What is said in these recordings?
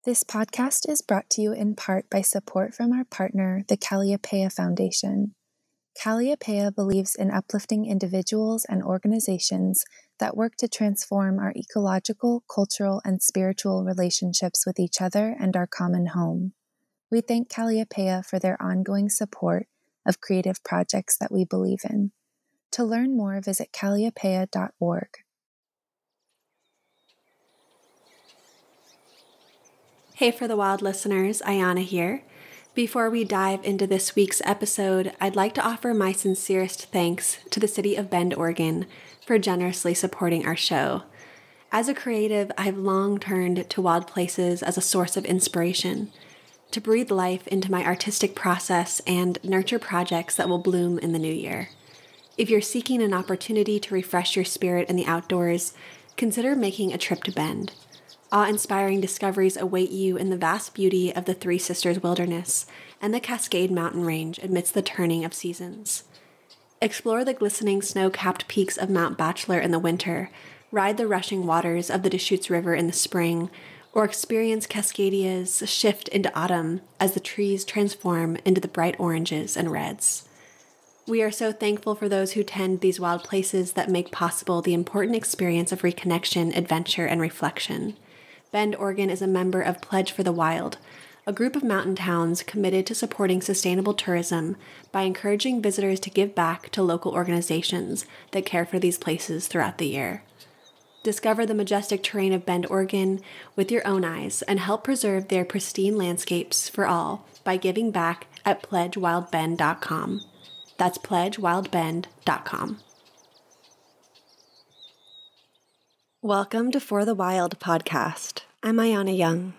This podcast is brought to you in part by support from our partner, the Calliopeia Foundation. Calliopeia believes in uplifting individuals and organizations that work to transform our ecological, cultural, and spiritual relationships with each other and our common home. We thank Calliopeia for their ongoing support of creative projects that we believe in. To learn more, visit calliopeia.org. Hey For the Wild listeners, Ayana here. Before we dive into this week's episode, I'd like to offer my sincerest thanks to the city of Bend, Oregon, for generously supporting our show. As a creative, I've long turned to wild places as a source of inspiration, to breathe life into my artistic process and nurture projects that will bloom in the new year. If you're seeking an opportunity to refresh your spirit in the outdoors, consider making a trip to Bend. Awe-inspiring discoveries await you in the vast beauty of the Three Sisters Wilderness and the Cascade Mountain Range amidst the turning of seasons. Explore the glistening snow-capped peaks of Mount Bachelor in the winter, ride the rushing waters of the Deschutes River in the spring, or experience Cascadia's shift into autumn as the trees transform into the bright oranges and reds. We are so thankful for those who tend these wild places that make possible the important experience of reconnection, adventure, and reflection. Bend, Oregon is a member of Pledge for the Wild, a group of mountain towns committed to supporting sustainable tourism by encouraging visitors to give back to local organizations that care for these places throughout the year. Discover the majestic terrain of Bend, Oregon with your own eyes and help preserve their pristine landscapes for all by giving back at pledgewildbend.com. That's pledgewildbend.com. Welcome to For the Wild podcast. I'm Ayana Young.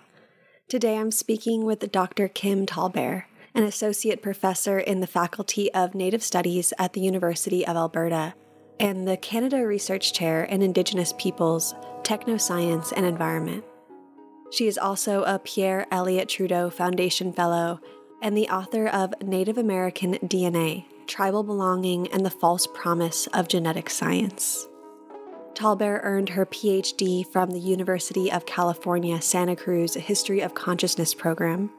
Today I'm speaking with Dr. Kim TALLBEAR, an associate professor in the Faculty of Native Studies at the University of Alberta and the Canada Research Chair in Indigenous Peoples, Technoscience and Environment. She is also a Pierre Elliott Trudeau Foundation Fellow and the author of Native American DNA, Tribal Belonging and the False Promise of Genetic Science. TALLBEAR earned her PhD from the University of California, Santa Cruz History of Consciousness program,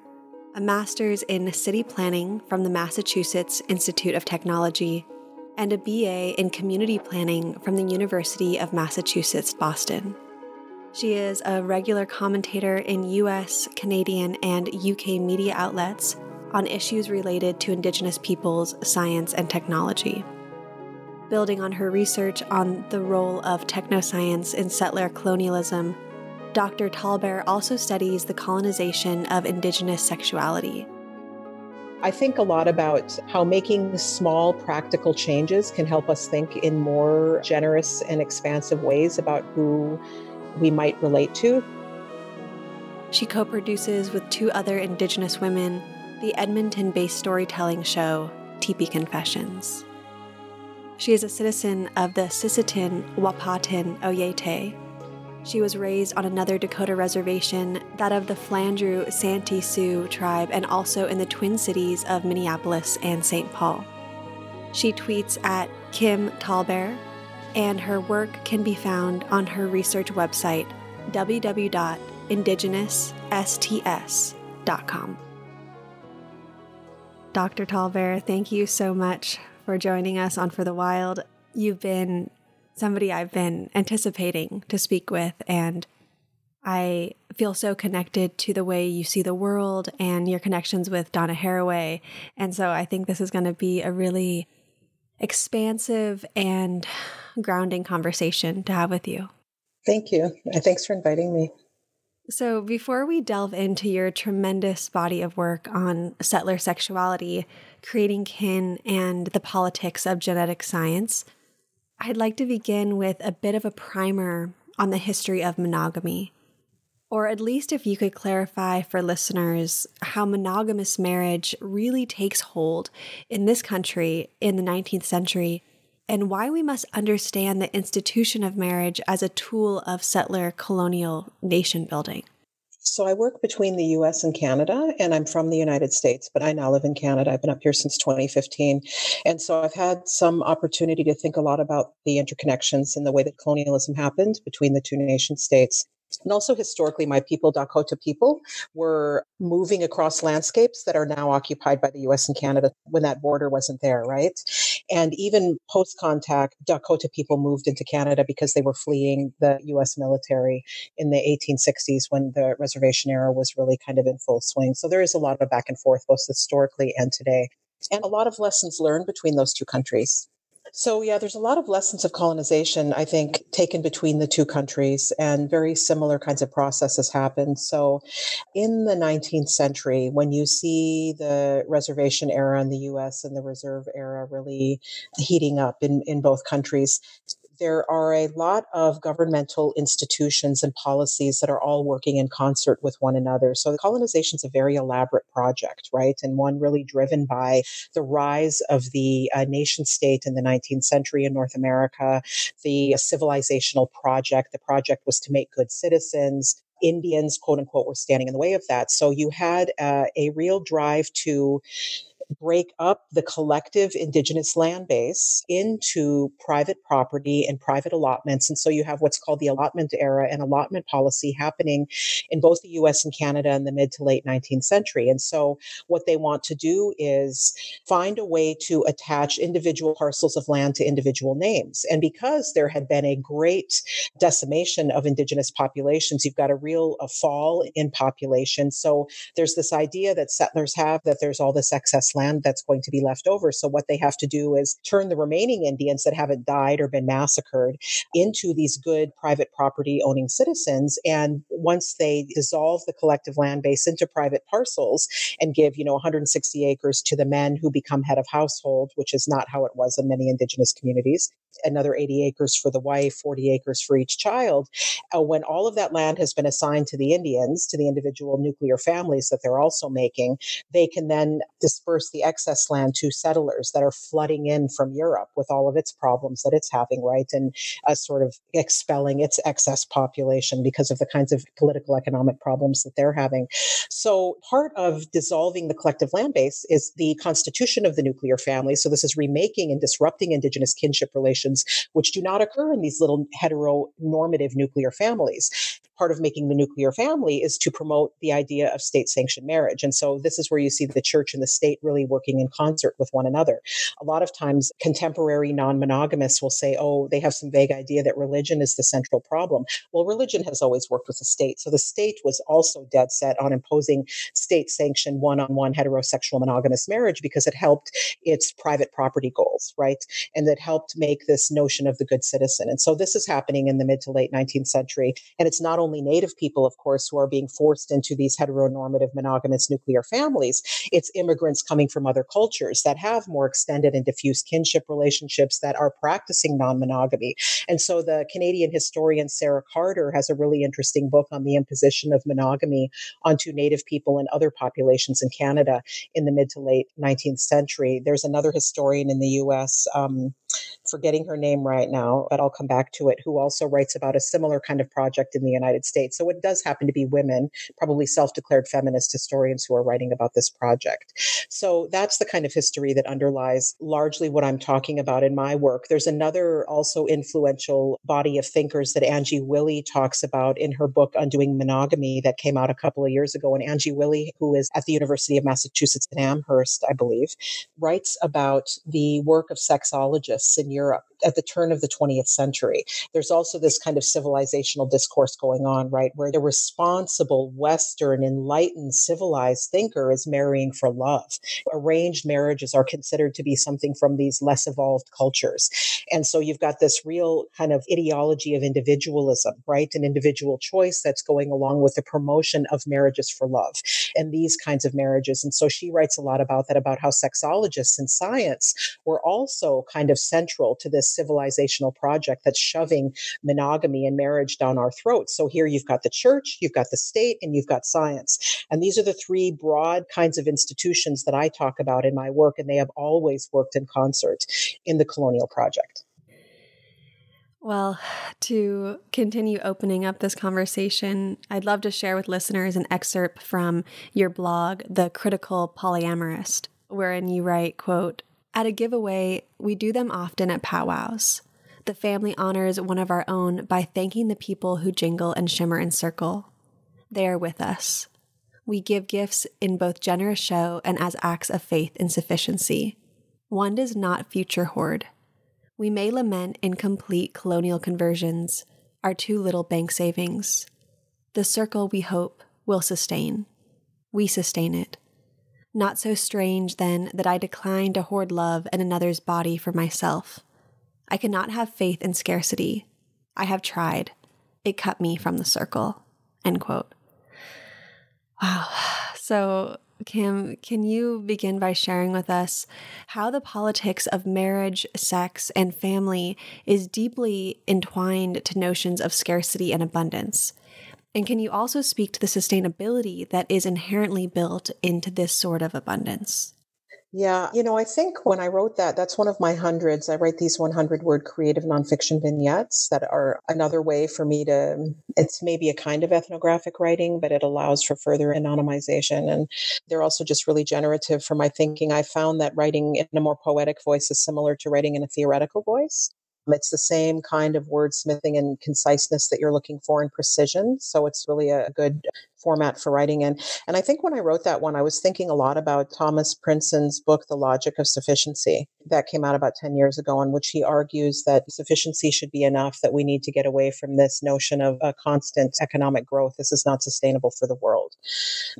a master's in city planning from the Massachusetts Institute of Technology, and a BA in community planning from the University of Massachusetts, Boston. She is a regular commentator in US, Canadian, and UK media outlets on issues related to Indigenous peoples, science, and technology. Building on her research on the role of technoscience in settler colonialism, Dr. TALLBEAR also studies the colonization of Indigenous sexuality. I think a lot about how making small practical changes can help us think in more generous and expansive ways about who we might relate to. She co-produces with two other Indigenous women the Edmonton-based storytelling show, Teepee Confessions. She is a citizen of the Sisseton Wahpeton Oyate. She was raised on another Dakota reservation, that of the Flandreau Santee Sioux tribe, and also in the Twin Cities of Minneapolis and St. Paul. She tweets at Kim TALLBEAR, and her work can be found on her research website, www.indigenousts.com. Dr. TALLBEAR, thank you so much for joining us on For the Wild. You've been somebody I've been anticipating to speak with, and I feel so connected to the way you see the world and your connections with Donna Haraway. And so I think this is going to be a really expansive and grounding conversation to have with you. Thank you. And thanks for inviting me. So before we delve into your tremendous body of work on settler sexuality, creating kin, and the politics of genetic science, I'd like to begin with a bit of a primer on the history of monogamy. Or at least if you could clarify for listeners how monogamous marriage really takes hold in this country in the 19th century, and why we must understand the institution of marriage as a tool of settler colonial nation building. So I work between the US and Canada, and I'm from the United States, but I now live in Canada. I've been up here since 2015. And so I've had some opportunity to think a lot about the interconnections and the way that colonialism happened between the two nation states. And also historically, my people, Dakota people, were moving across landscapes that are now occupied by the US and Canada when that border wasn't there, right? And even post-contact, Dakota people moved into Canada because they were fleeing the US military in the 1860s when the reservation era was really kind of in full swing. So there is a lot of back and forth, both historically and today, and a lot of lessons learned between those two countries. So, yeah, there's a lot of lessons of colonization, I think, taken between the two countries, and very similar kinds of processes happened. So, in the 19th century, when you see the reservation era in the US and the reserve era really heating up in both countries, there are a lot of governmental institutions and policies that are all working in concert with one another. So the colonization is a very elaborate project, right? And one really driven by the rise of the nation state in the 19th century in North America, the civilizational project. The project was to make good citizens. Indians, quote unquote, were standing in the way of that. So you had a real drive to break up the collective Indigenous land base into private property and private allotments. And so you have what's called the allotment era and allotment policy happening in both the US and Canada in the mid to late 19th century. And so what they want to do is find a way to attach individual parcels of land to individual names. And because there had been a great decimation of Indigenous populations, you've got a real fall in population. So there's this idea that settlers have that there's all this excess land that's going to be left over. So what they have to do is turn the remaining Indians that haven't died or been massacred into these good private property owning citizens. And once they dissolve the collective land base into private parcels and give, 160 acres to the men who become head of household, which is not how it was in many Indigenous communities, another 80 acres for the wife, 40 acres for each child. When all of that land has been assigned to the Indians, to the individual nuclear families that they're also making, they can then disperse the excess land to settlers that are flooding in from Europe with all of its problems that it's having, right? And sort of expelling its excess population because of the kinds of political economic problems that they're having. So part of dissolving the collective land base is the constitution of the nuclear family. So this is remaking and disrupting Indigenous kinship relations, which do not occur in these little heteronormative nuclear families. Part of making the nuclear family is to promote the idea of state-sanctioned marriage. And so this is where you see the church and the state really working in concert with one another. A lot of times contemporary non-monogamists will say, oh, they have some vague idea that religion is the central problem. Well, religion has always worked with the state. So the state was also dead set on imposing state-sanctioned one-on-one heterosexual monogamous marriage because it helped its private property goals, right? And that helped make this notion of the good citizen. And so this is happening in the mid to late 19th century. And it's not only Native people, of course, who are being forced into these heteronormative monogamous nuclear families. It's immigrants coming from other cultures that have more extended and diffuse kinship relationships that are practicing non-monogamy. And so the Canadian historian Sarah Carter has a really interesting book on the imposition of monogamy onto Native people and other populations in Canada in the mid to late 19th century. There's another historian in the US, forgetting her name right now, but I'll come back to it, who also writes about a similar kind of project in the United States. So it does happen to be women, probably self-declared feminist historians, who are writing about this project. So that's the kind of history that underlies largely what I'm talking about in my work. There's another also influential body of thinkers that Angie Willey talks about in her book Undoing Monogamy that came out a couple of years ago. And Angie Willey, who is at the University of Massachusetts in Amherst, I believe, writes about the work of sexologists in Europe at the turn of the 20th century. There's also this kind of civilizational discourse going on, right, where the responsible, Western, enlightened, civilized thinker is marrying for love. Arranged marriages are considered to be something from these less evolved cultures. And so you've got this real kind of ideology of individualism, right, an individual choice that's going along with the promotion of marriages for love and these kinds of marriages. And so she writes a lot about that, about how sexologists and science were also kind of central to this civilizational project that's shoving monogamy and marriage down our throats. So here you've got the church, you've got the state, and you've got science. And these are the three broad kinds of institutions that I talk about in my work, and they have always worked in concert in the colonial project. Well, to continue opening up this conversation, I'd love to share with listeners an excerpt from your blog, The Critical Polyamorist, wherein you write, quote, "At a giveaway, we do them often at powwows. The family honors one of our own by thanking the people who jingle and shimmer and circle. They are with us. We give gifts in both generous show and as acts of faith in sufficiency. One does not future hoard. We may lament incomplete colonial conversions, our too little bank savings. The circle, we hope, will sustain. We sustain it. Not so strange, then, that I decline to hoard love and another's body for myself. I cannot have faith in scarcity. I have tried. It cut me from the circle. End quote. Wow. So, Kim, can you begin by sharing with us how the politics of marriage, sex, and family is deeply entwined to notions of scarcity and abundance? And can you also speak to the sustainability that is inherently built into this sort of abundance? Yeah, I think when I wrote that, that's one of my hundreds. I write these 100-word creative nonfiction vignettes that are another way for me it's maybe a kind of ethnographic writing, but it allows for further anonymization. And they're also just really generative for my thinking. I found that writing in a more poetic voice is similar to writing in a theoretical voice. It's the same kind of wordsmithing and conciseness that you're looking for in precision. So it's really a good format for writing in. And I think when I wrote that one, I was thinking a lot about Thomas Prinson's book, The Logic of Sufficiency, that came out about 10 years ago, in which he argues that sufficiency should be enough, that we need to get away from this notion of a constant economic growth. This is not sustainable for the world.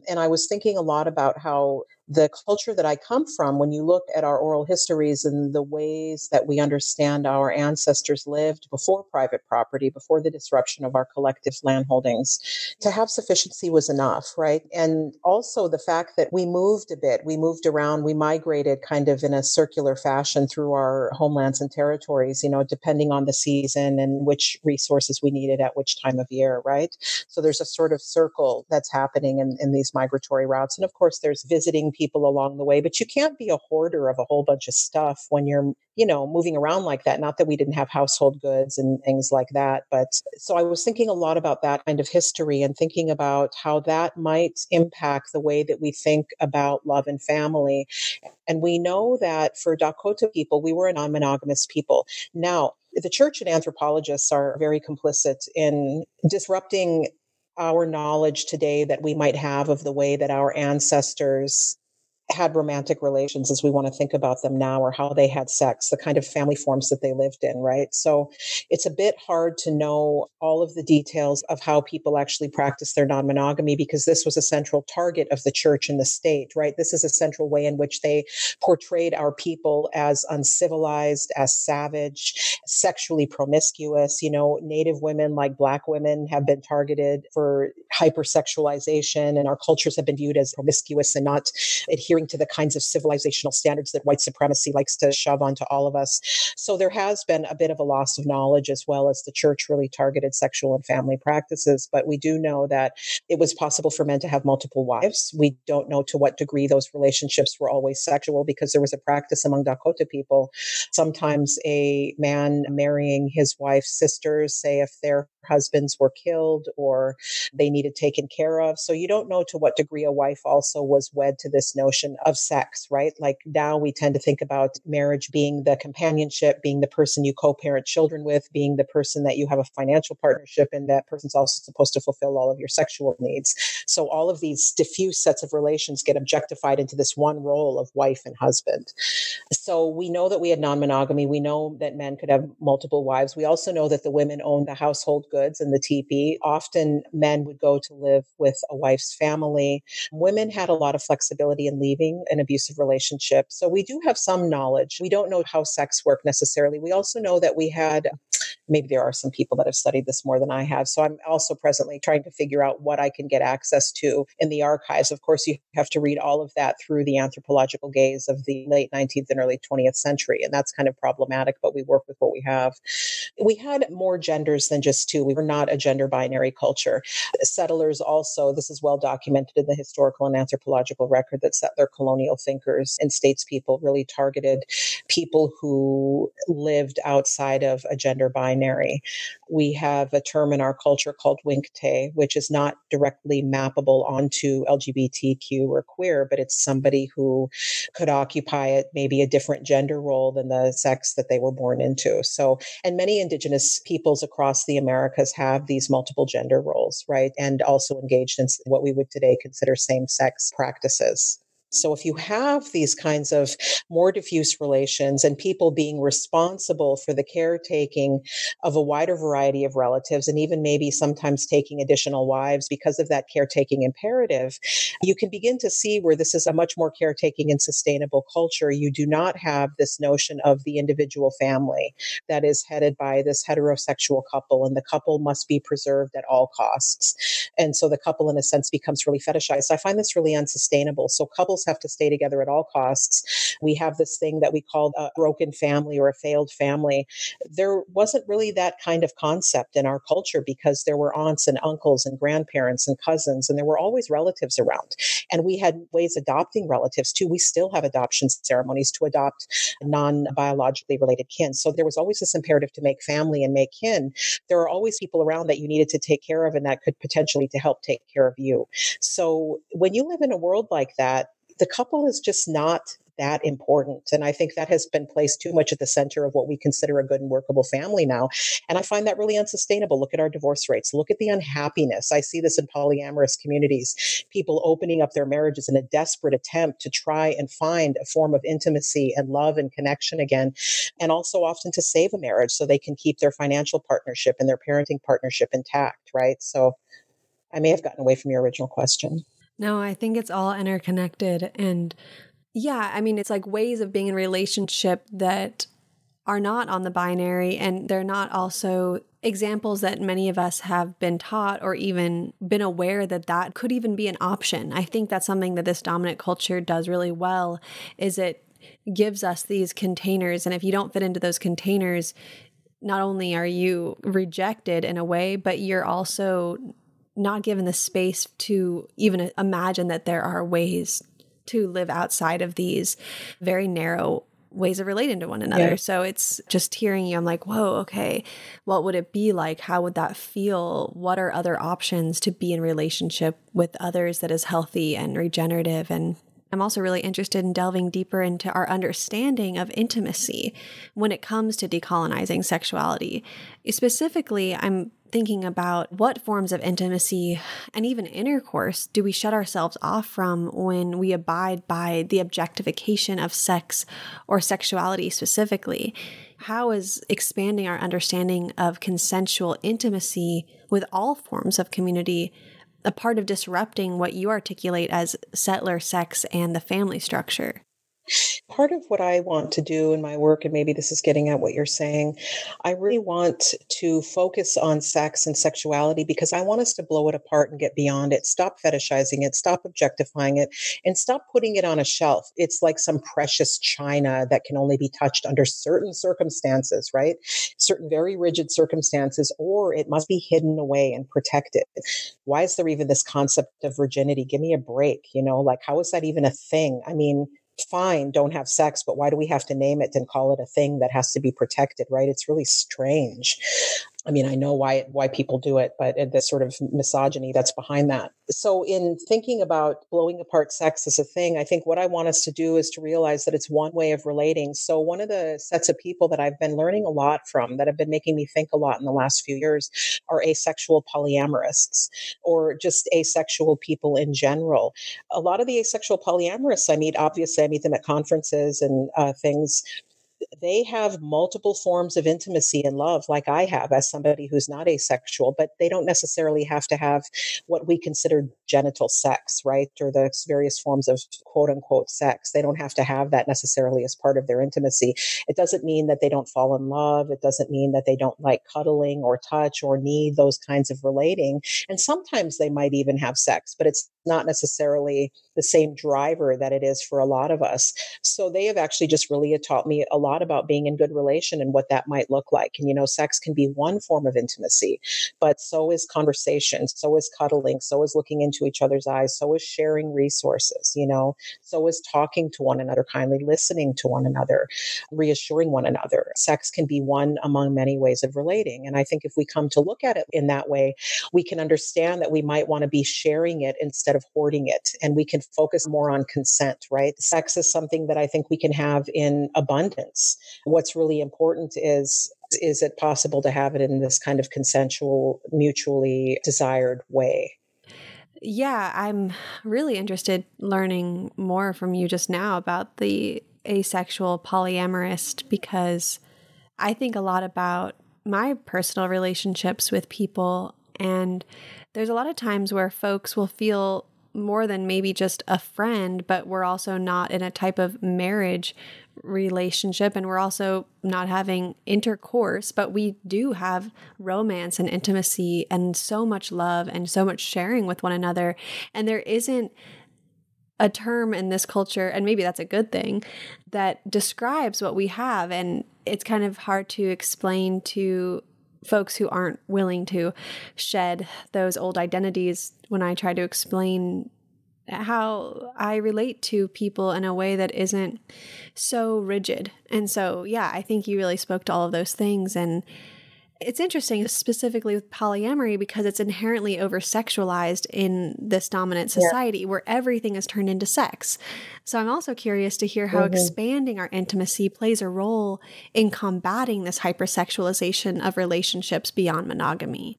And I was thinking a lot about how the culture that I come from, when you look at our oral histories and the ways that we understand our ancestors lived before private property, before the disruption of our collective land holdings, to have sufficiency was enough, right? And also the fact that we moved a bit, we moved around, we migrated kind of in a circular fashion through our homelands and territories, depending on the season and which resources we needed at which time of year, right? So there's a sort of circle that's happening in these migratory routes. And of course, there's visiting people along the way, but you can't be a hoarder of a whole bunch of stuff when you're, moving around like that. Not that we didn't have household goods and things like that. But so I was thinking a lot about that kind of history and thinking about how that might impact the way that we think about love and family. And we know that for Dakota people, we were a non-monogamous people. Now, the church and anthropologists are very complicit in disrupting our knowledge today that we might have of the way that our ancestors had romantic relations as we want to think about them now, or how they had sex, the kind of family forms that they lived in, right? So it's a bit hard to know all of the details of how people actually practice their non-monogamy, because this was a central target of the church and the state, right? This is a central way in which they portrayed our people as uncivilized, as savage, sexually promiscuous. Native women, like Black women, have been targeted for hypersexualization, and our cultures have been viewed as promiscuous and not adhering to the kinds of civilizational standards that white supremacy likes to shove onto all of us. So there has been a bit of a loss of knowledge, as well as the church really targeted sexual and family practices. But we do know that it was possible for men to have multiple wives. We don't know to what degree those relationships were always sexual, because there was a practice among Dakota people, sometimes a man marrying his wife's sisters, say if their husbands were killed or they needed taken care of. So you don't know to what degree a wife also was wed to this notion of sex, right? Like now we tend to think about marriage being the companionship, being the person you co-parent children with, being the person that you have a financial partnership, and that person's also supposed to fulfill all of your sexual needs. So all of these diffuse sets of relations get objectified into this one role of wife and husband. So we know that we had non-monogamy. We know that men could have multiple wives. We also know that the women owned the household goods and the teepee. Often men would go to live with a wife's family. Women had a lot of flexibility in leaving an abusive relationship. So we do have some knowledge. We don't know how sex worked necessarily. We also know that we had, maybe there are some people that have studied this more than I have. So I'm also presently trying to figure out what I can get access to in the archives. Of course, you have to read all of that through the anthropological gaze of the late 19th and early 20th century. And that's kind of problematic, but we work with what we have. We had more genders than just two. We were not a gender binary culture. Settlers also, this is well documented in the historical and anthropological record, that settler other colonial thinkers and statespeople really targeted people who lived outside of a gender binary. We have a term in our culture called winkte, which is not directly mappable onto LGBTQ or queer, but it's somebody who could occupy maybe a different gender role than the sex that they were born into. So, and many Indigenous peoples across the Americas have these multiple gender roles, right? And also engaged in what we would today consider same-sex practices. So if you have these kinds of more diffuse relations and people being responsible for the caretaking of a wider variety of relatives, and even maybe sometimes taking additional wives because of that caretaking imperative, you can begin to see where this is a much more caretaking and sustainable culture. You do not have this notion of the individual family that is headed by this heterosexual couple, and the couple must be preserved at all costs. And so the couple, in a sense, becomes really fetishized. I find this really unsustainable. So couples have to stay together at all costs. We have this thing that we call a broken family or a failed family. There wasn't really that kind of concept in our culture because there were aunts and uncles and grandparents and cousins, and there were always relatives around. And we had ways adopting relatives too. We still have adoption ceremonies to adopt non-biologically related kin. So there was always this imperative to make family and make kin. There are always people around that you needed to take care of and that could potentially to help take care of you. So when you live in a world like that, the couple is just not that important. And I think that has been placed too much at the center of what we consider a good and workable family now. And I find that really unsustainable. Look at our divorce rates. Look at the unhappiness. I see this in polyamorous communities, people opening up their marriages in a desperate attempt to try and find a form of intimacy and love and connection again. And also often to save a marriage so they can keep their financial partnership and their parenting partnership intact, right? So I may have gotten away from your original question. No, I think it's all interconnected. And yeah, I mean, it's like ways of being in a relationship that are not on the binary, and they're not also examples that many of us have been taught or even been aware that that could even be an option. I think that's something that this dominant culture does really well, is it gives us these containers. And if you don't fit into those containers, not only are you rejected in a way, but you're also not given the space to even imagine that there are ways to live outside of these very narrow ways of relating to one another. Yeah. So it's just hearing you, I'm like, whoa, okay, what would it be like? How would that feel? What are other options to be in relationship with others that is healthy and regenerative? And I'm also really interested in delving deeper into our understanding of intimacy when it comes to decolonizing sexuality. Specifically, I'm thinking about what forms of intimacy and even intercourse do we shut ourselves off from when we abide by the objectification of sex or sexuality specifically? How is expanding our understanding of consensual intimacy with all forms of community a part of disrupting what you articulate as settler sex and the family structure? Part of what I want to do in my work, and maybe this is getting at what you're saying, I really want to focus on sex and sexuality because I want us to blow it apart and get beyond it. Stop fetishizing it, stop objectifying it, and stop putting it on a shelf. It's like some precious china that can only be touched under certain circumstances, right? Certain very rigid circumstances, or it must be hidden away and protected. Why is there even this concept of virginity? Give me a break, like how is that even a thing? I mean, fine, don't have sex, but why do we have to name it and call it a thing that has to be protected, right? It's really strange. I mean, I know why people do it, but the sort of misogyny that's behind that. So in thinking about blowing apart sex as a thing, I think what I want us to do is to realize that it's one way of relating. So one of the sets of people that I've been learning a lot from, that have been making me think a lot in the last few years, are asexual polyamorists, or just asexual people in general. A lot of the asexual polyamorists I meet them at conferences and things. They have multiple forms of intimacy and love, like I have as somebody who's not asexual, but they don't necessarily have to have what we consider genital sex, right? Or the various forms of quote unquote sex. They don't have to have that necessarily as part of their intimacy. It doesn't mean that they don't fall in love. It doesn't mean that they don't like cuddling or touch or need those kinds of relating. And sometimes they might even have sex, but it's not necessarily the same driver that it is for a lot of us. So they have actually just really taught me a lot about being in good relation and what that might look like. And, sex can be one form of intimacy, but so is conversation, so is cuddling, so is looking into each other's eyes, so is sharing resources, so is talking to one another kindly, listening to one another, reassuring one another. Sex can be one among many ways of relating. And I think if we come to look at it in that way, we can understand that we might want to be sharing it instead of hoarding it. And we can focus more on consent, right? Sex is something that I think we can have in abundance. What's really important is it possible to have it in this kind of consensual, mutually desired way? Yeah, I'm really interested learning more from you just now about the asexual polyamorous, because I think a lot about my personal relationships with people. And there's a lot of times where folks will feel more than maybe just a friend, but we're also not in a type of marriage relationship, and we're also not having intercourse, but we do have romance and intimacy and so much love and so much sharing with one another. And there isn't a term in this culture, and maybe that's a good thing, that describes what we have. And it's kind of hard to explain to folks who aren't willing to shed those old identities when I try to explain how I relate to people in a way that isn't so rigid. And so, yeah, I think you really spoke to all of those things. And it's interesting, specifically with polyamory, because it's inherently over-sexualized in this dominant society where everything is turned into sex. So I'm also curious to hear how expanding our intimacy plays a role in combating this hypersexualization of relationships beyond monogamy.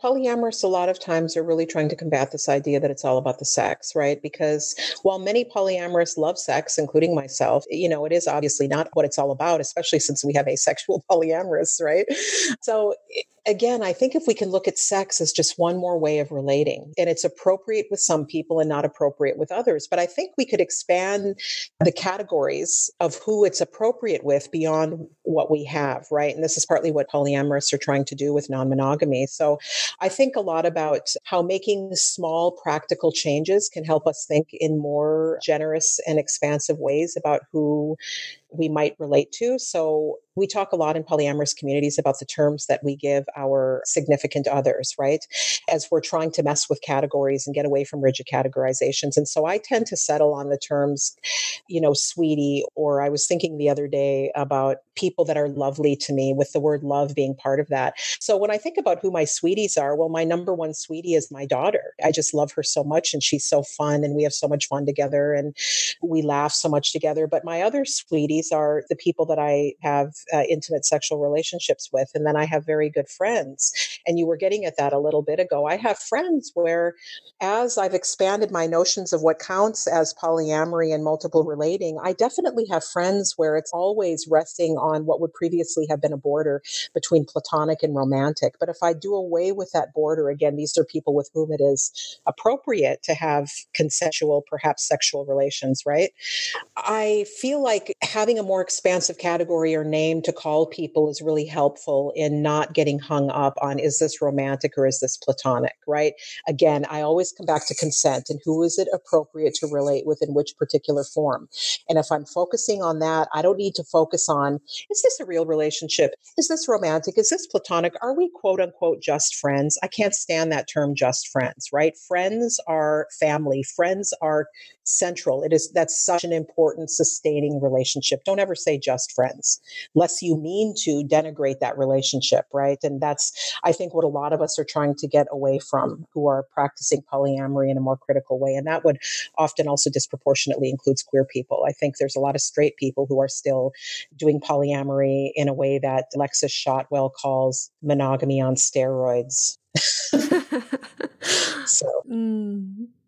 Polyamorous a lot of times are really trying to combat this idea that it's all about the sex, right? Because while many polyamorous love sex, including myself, it is obviously not what it's all about, especially since we have asexual polyamorous, right? So again, I think if we can look at sex as just one more way of relating, and it's appropriate with some people and not appropriate with others, but I think we could expand the categories of who it's appropriate with beyond what we have, right? And this is partly what polyamorous are trying to do with non-monogamy. So I think a lot about how making small practical changes can help us think in more generous and expansive ways about who we might relate to. So we talk a lot in polyamorous communities about the terms that we give our significant others, right? As we're trying to mess with categories and get away from rigid categorizations. And so I tend to settle on the terms, sweetie, or I was thinking the other day about people that are lovely to me, with the word love being part of that. So when I think about who my sweeties are, well, my number one sweetie is my daughter. I just love her so much, and she's so fun, and we have so much fun together, and we laugh so much together. But my other sweeties are the people that I have intimate sexual relationships with. And then I have very good friends. And you were getting at that a little bit ago. I have friends where, as I've expanded my notions of what counts as polyamory and multiple relating, I definitely have friends where it's always resting on what would previously have been a border between platonic and romantic. But if I do away with that border, again, these are people with whom it is appropriate to have consensual, perhaps sexual relations, right? I feel like having a more expansive category or name to call people is really helpful in not getting hung up on, is this romantic or is this platonic, right? Again, I always come back to consent and who is it appropriate to relate with in which particular form. And if I'm focusing on that, I don't need to focus on, is this a real relationship? Is this romantic? Is this platonic? Are we quote unquote just friends? I can't stand that term just friends, right? Friends are family. Friends are central. That's such an important sustaining relationship. Don't ever say just friends, lest you mean to denigrate that relationship, right? And that's, I think, what a lot of us are trying to get away from who are practicing polyamory in a more critical way. And that would often also disproportionately includes queer people. I think there's a lot of straight people who are still doing polyamory in a way that Alexis Shotwell calls monogamy on steroids. So.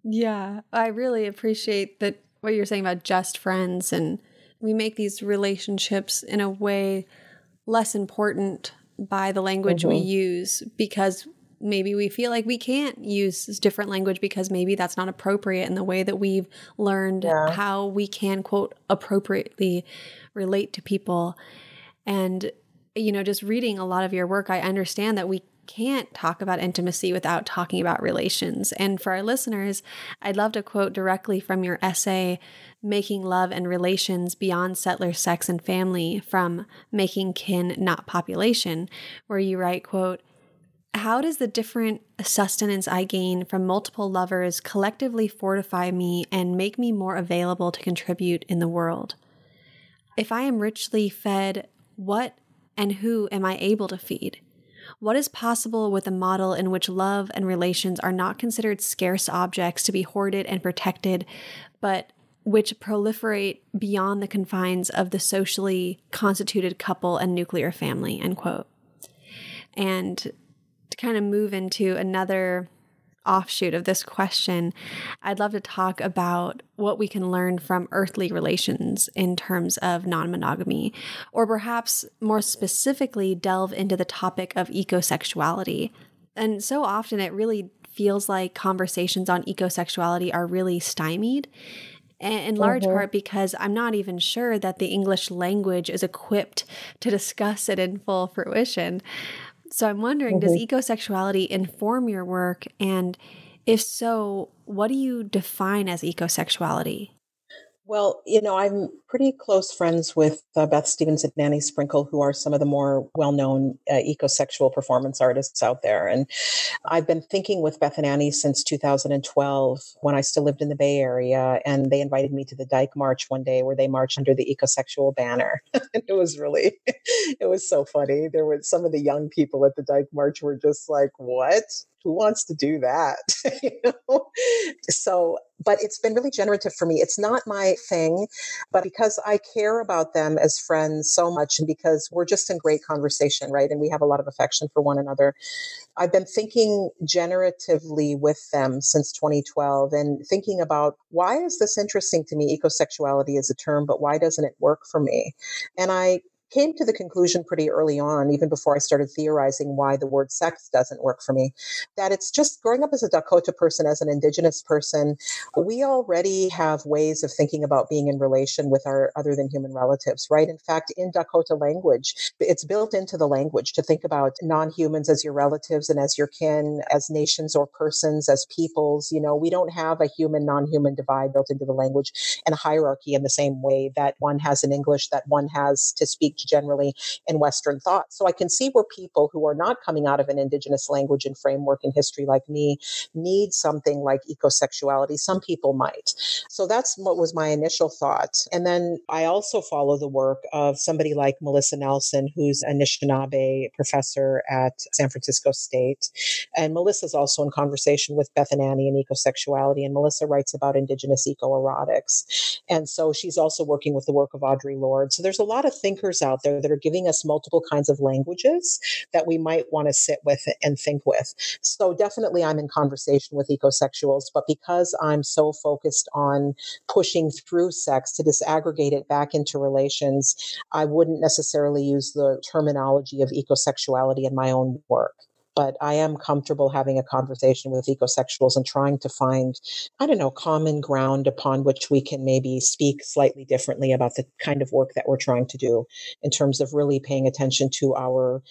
Yeah, I really appreciate that what you're saying about just friends, and we make these relationships in a way less important by the language we use, because maybe we feel like we can't use different language because maybe that's not appropriate in the way that we've learned how we can, quote, appropriately relate to people. And just reading a lot of your work, I understand that we can't talk about intimacy without talking about relations. And for our listeners, I'd love to quote directly from your essay, Making Love and Relations Beyond Settler Sex and Family, from Making Kin, Not Population, where you write, quote, "How does the different sustenance I gain from multiple lovers collectively fortify me and make me more available to contribute in the world? If I am richly fed, what and who am I able to feed? What is possible with a model in which love and relations are not considered scarce objects to be hoarded and protected, but which proliferate beyond the confines of the socially constituted couple and nuclear family," end quote. And to kind of move into another offshoot of this question, I'd love to talk about what we can learn from earthly relations in terms of non-monogamy, or perhaps more specifically delve into the topic of ecosexuality. And so often it really feels like conversations on ecosexuality are really stymied, in large part because I'm not even sure that the English language is equipped to discuss it in full fruition. So I'm wondering, does ecosexuality inform your work? And if so, what do you define as ecosexuality? Well, I'm pretty close friends with Beth Stevens and Nanny Sprinkle, who are some of the more well-known ecosexual performance artists out there. And I've been thinking with Beth and Annie since 2012, when I still lived in the Bay Area, and they invited me to the Dyke March one day, where they marched under the Ecosexual banner. And it was really, it was so funny. There were some of the young people at the Dyke March were just like, what? Who wants to do that? So, but it's been really generative for me. It's not my thing, but because I care about them as friends so much, and because we're just in great conversation, right? And we have a lot of affection for one another. I've been thinking generatively with them since 2012 and thinking about, why is this interesting to me? Ecosexuality is a term, but why doesn't it work for me? And I came to the conclusion pretty early on, even before I started theorizing why the word sex doesn't work for me, that it's just growing up as a Dakota person, as an Indigenous person, we already have ways of thinking about being in relation with our other than human relatives, right? In fact, in Dakota language, it's built into the language to think about non-humans as your relatives and as your kin, as nations or persons, as peoples. We don't have a human, non-human divide built into the language and a hierarchy in the same way that one has in English, that one has to speak generally in Western thought. So I can see where people who are not coming out of an Indigenous language and framework and history like me need something like ecosexuality. Some people might. So that's what was my initial thought. And then I also follow the work of somebody like Melissa Nelson, who's a Anishinaabe professor at San Francisco State. And Melissa's also in conversation with Beth and Annie and ecosexuality. And Melissa writes about Indigenous ecoerotics. And so she's also working with the work of Audre Lorde. So there's a lot of thinkers out there that are giving us multiple kinds of languages that we might want to sit with and think with. So definitely I'm in conversation with ecosexuals, but because I'm so focused on pushing through sex to disaggregate it back into relations, I wouldn't necessarily use the terminology of ecosexuality in my own work. But I am comfortable having a conversation with ecosexuals and trying to find, common ground upon which we can maybe speak slightly differently about the kind of work that we're trying to do in terms of really paying attention to our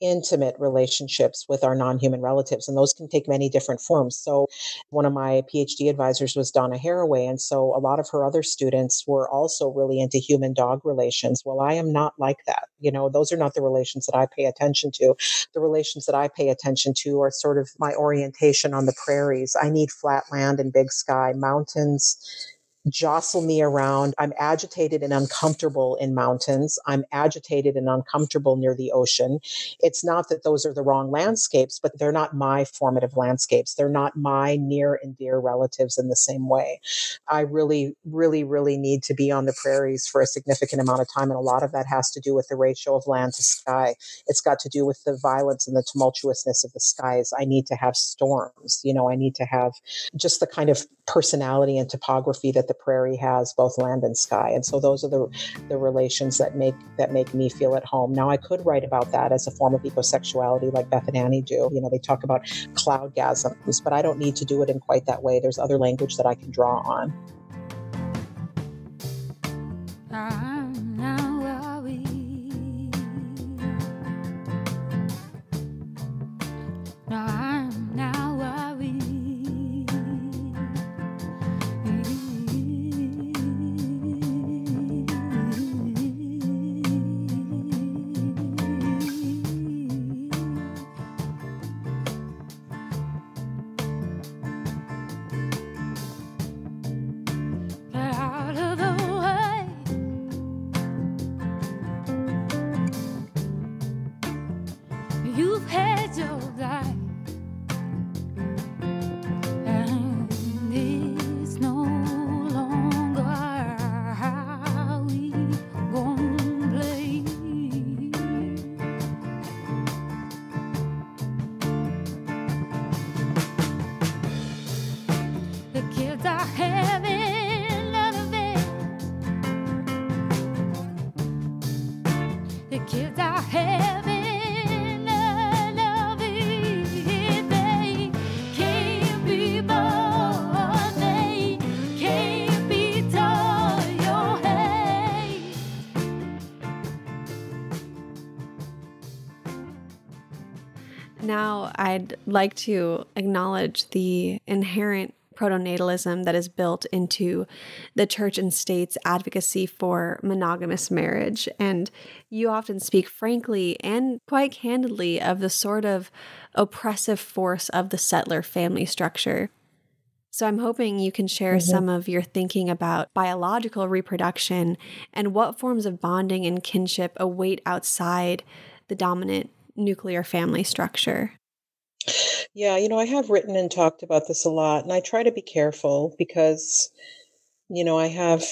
intimate relationships with our non-human relatives. And those can take many different forms. So one of my PhD advisors was Donna Haraway. And so a lot of her other students were also really into human-dog relations. Well, I am not like that. Those are not the relations that I pay attention to. The relations that I pay attention to are sort of my orientation on the prairies. I need flat land and big sky. Mountains jostle me around. I'm agitated and uncomfortable in mountains. I'm agitated and uncomfortable near the ocean. It's not that those are the wrong landscapes, but they're not my formative landscapes. They're not my near and dear relatives in the same way. I really, really, really need to be on the prairies for a significant amount of time. And a lot of that has to do with the ratio of land to sky. It's got to do with the violence and the tumultuousness of the skies. I need to have storms. I need to have just the kind of personality and topography that the prairie has, both land and sky. And so those are the relations that make me feel at home. Now, I could write about that as a form of ecosexuality like Beth and Annie do. They talk about cloudgasms, but I don't need to do it in quite that way. There's other language that I can draw on. Kids are having a loving day. Can't be born, they can't be taught your hate. Now, I'd like to acknowledge the inherent pronatalism that is built into the church and state's advocacy for monogamous marriage. And you often speak frankly and quite candidly of the sort of oppressive force of the settler family structure. So I'm hoping you can share some of your thinking about biological reproduction and what forms of bonding and kinship await outside the dominant nuclear family structure. Yeah, I have written and talked about this a lot, and I try to be careful because, I have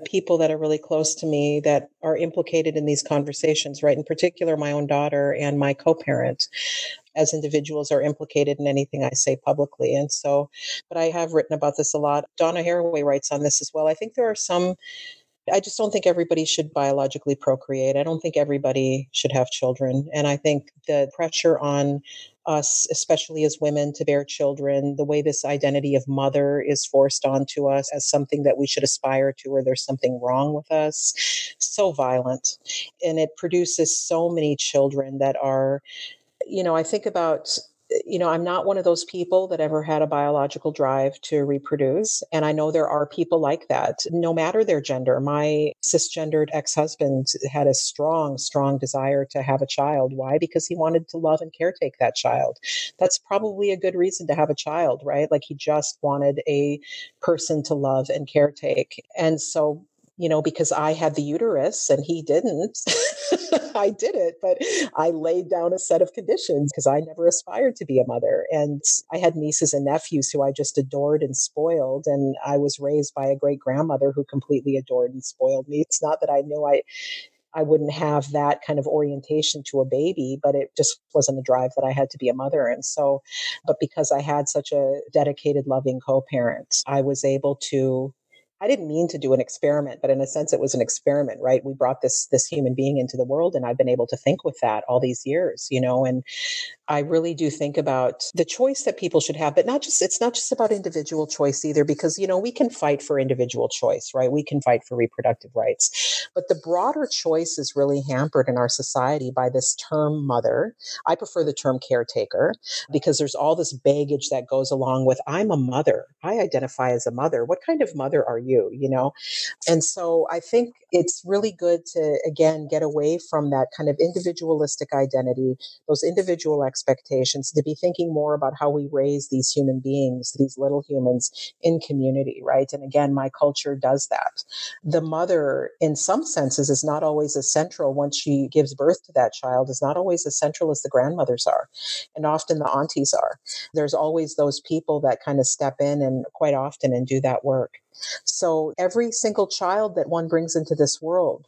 people that are really close to me that are implicated in these conversations, right? In particular, my own daughter and my co-parent as individuals are implicated in anything I say publicly. And so, but I have written about this a lot. Donna Haraway writes on this as well. I think there are some I just don't think everybody should biologically procreate. I don't think everybody should have children. And I think the pressure on us, especially as women, to bear children, the way this identity of mother is forced onto us as something that we should aspire to, or there's something wrong with us, so violent. And it produces so many children that are, I think about, I'm not one of those people that ever had a biological drive to reproduce. And I know there are people like that, no matter their gender. My cisgendered ex-husband had a strong, strong desire to have a child. Why? Because he wanted to love and caretake that child. That's probably a good reason to have a child, right? Like he just wanted a person to love and caretake. And so, because I had the uterus and he didn't, I did it, but I laid down a set of conditions because I never aspired to be a mother. And I had nieces and nephews who I just adored and spoiled. And I was raised by a great grandmother who completely adored and spoiled me. It's not that I knew I wouldn't have that kind of orientation to a baby, but it just wasn't a drive that I had to be a mother. And so, but because I had such a dedicated, loving co-parent, I was able to, I didn't mean to do an experiment, but in a sense it was an experiment, right? We brought this human being into the world, and I've been able to think with that all these years, and I really do think about the choice that people should have, but it's not just about individual choice either, because, we can fight for individual choice, right? We can fight for reproductive rights, but the broader choice is really hampered in our society by this term mother. I prefer the term caretaker because there's all this baggage that goes along with, I'm a mother. I identify as a mother. What kind of mother are you? And so I think it's really good to, again, get away from that kind of individualistic identity, those individual expectations, to be thinking more about how we raise these human beings, these little humans in community, right? And again, my culture does that. The mother, in some senses, is not always as central once she gives birth to that child, is not always as central as the grandmothers are. And often the aunties are. There's always those people that kind of step in and quite often and do that work. So every single child that one brings into this world,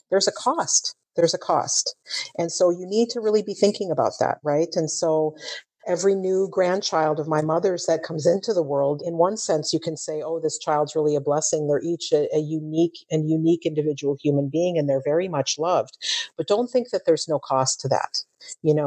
there's a cost. There's a cost. And so you need to really be thinking about that, right? And so every new grandchild of my mother's that comes into the world, in one sense, you can say, oh, this child's really a blessing. They're each a unique individual human being, and they're very much loved. But don't think that there's no cost to that,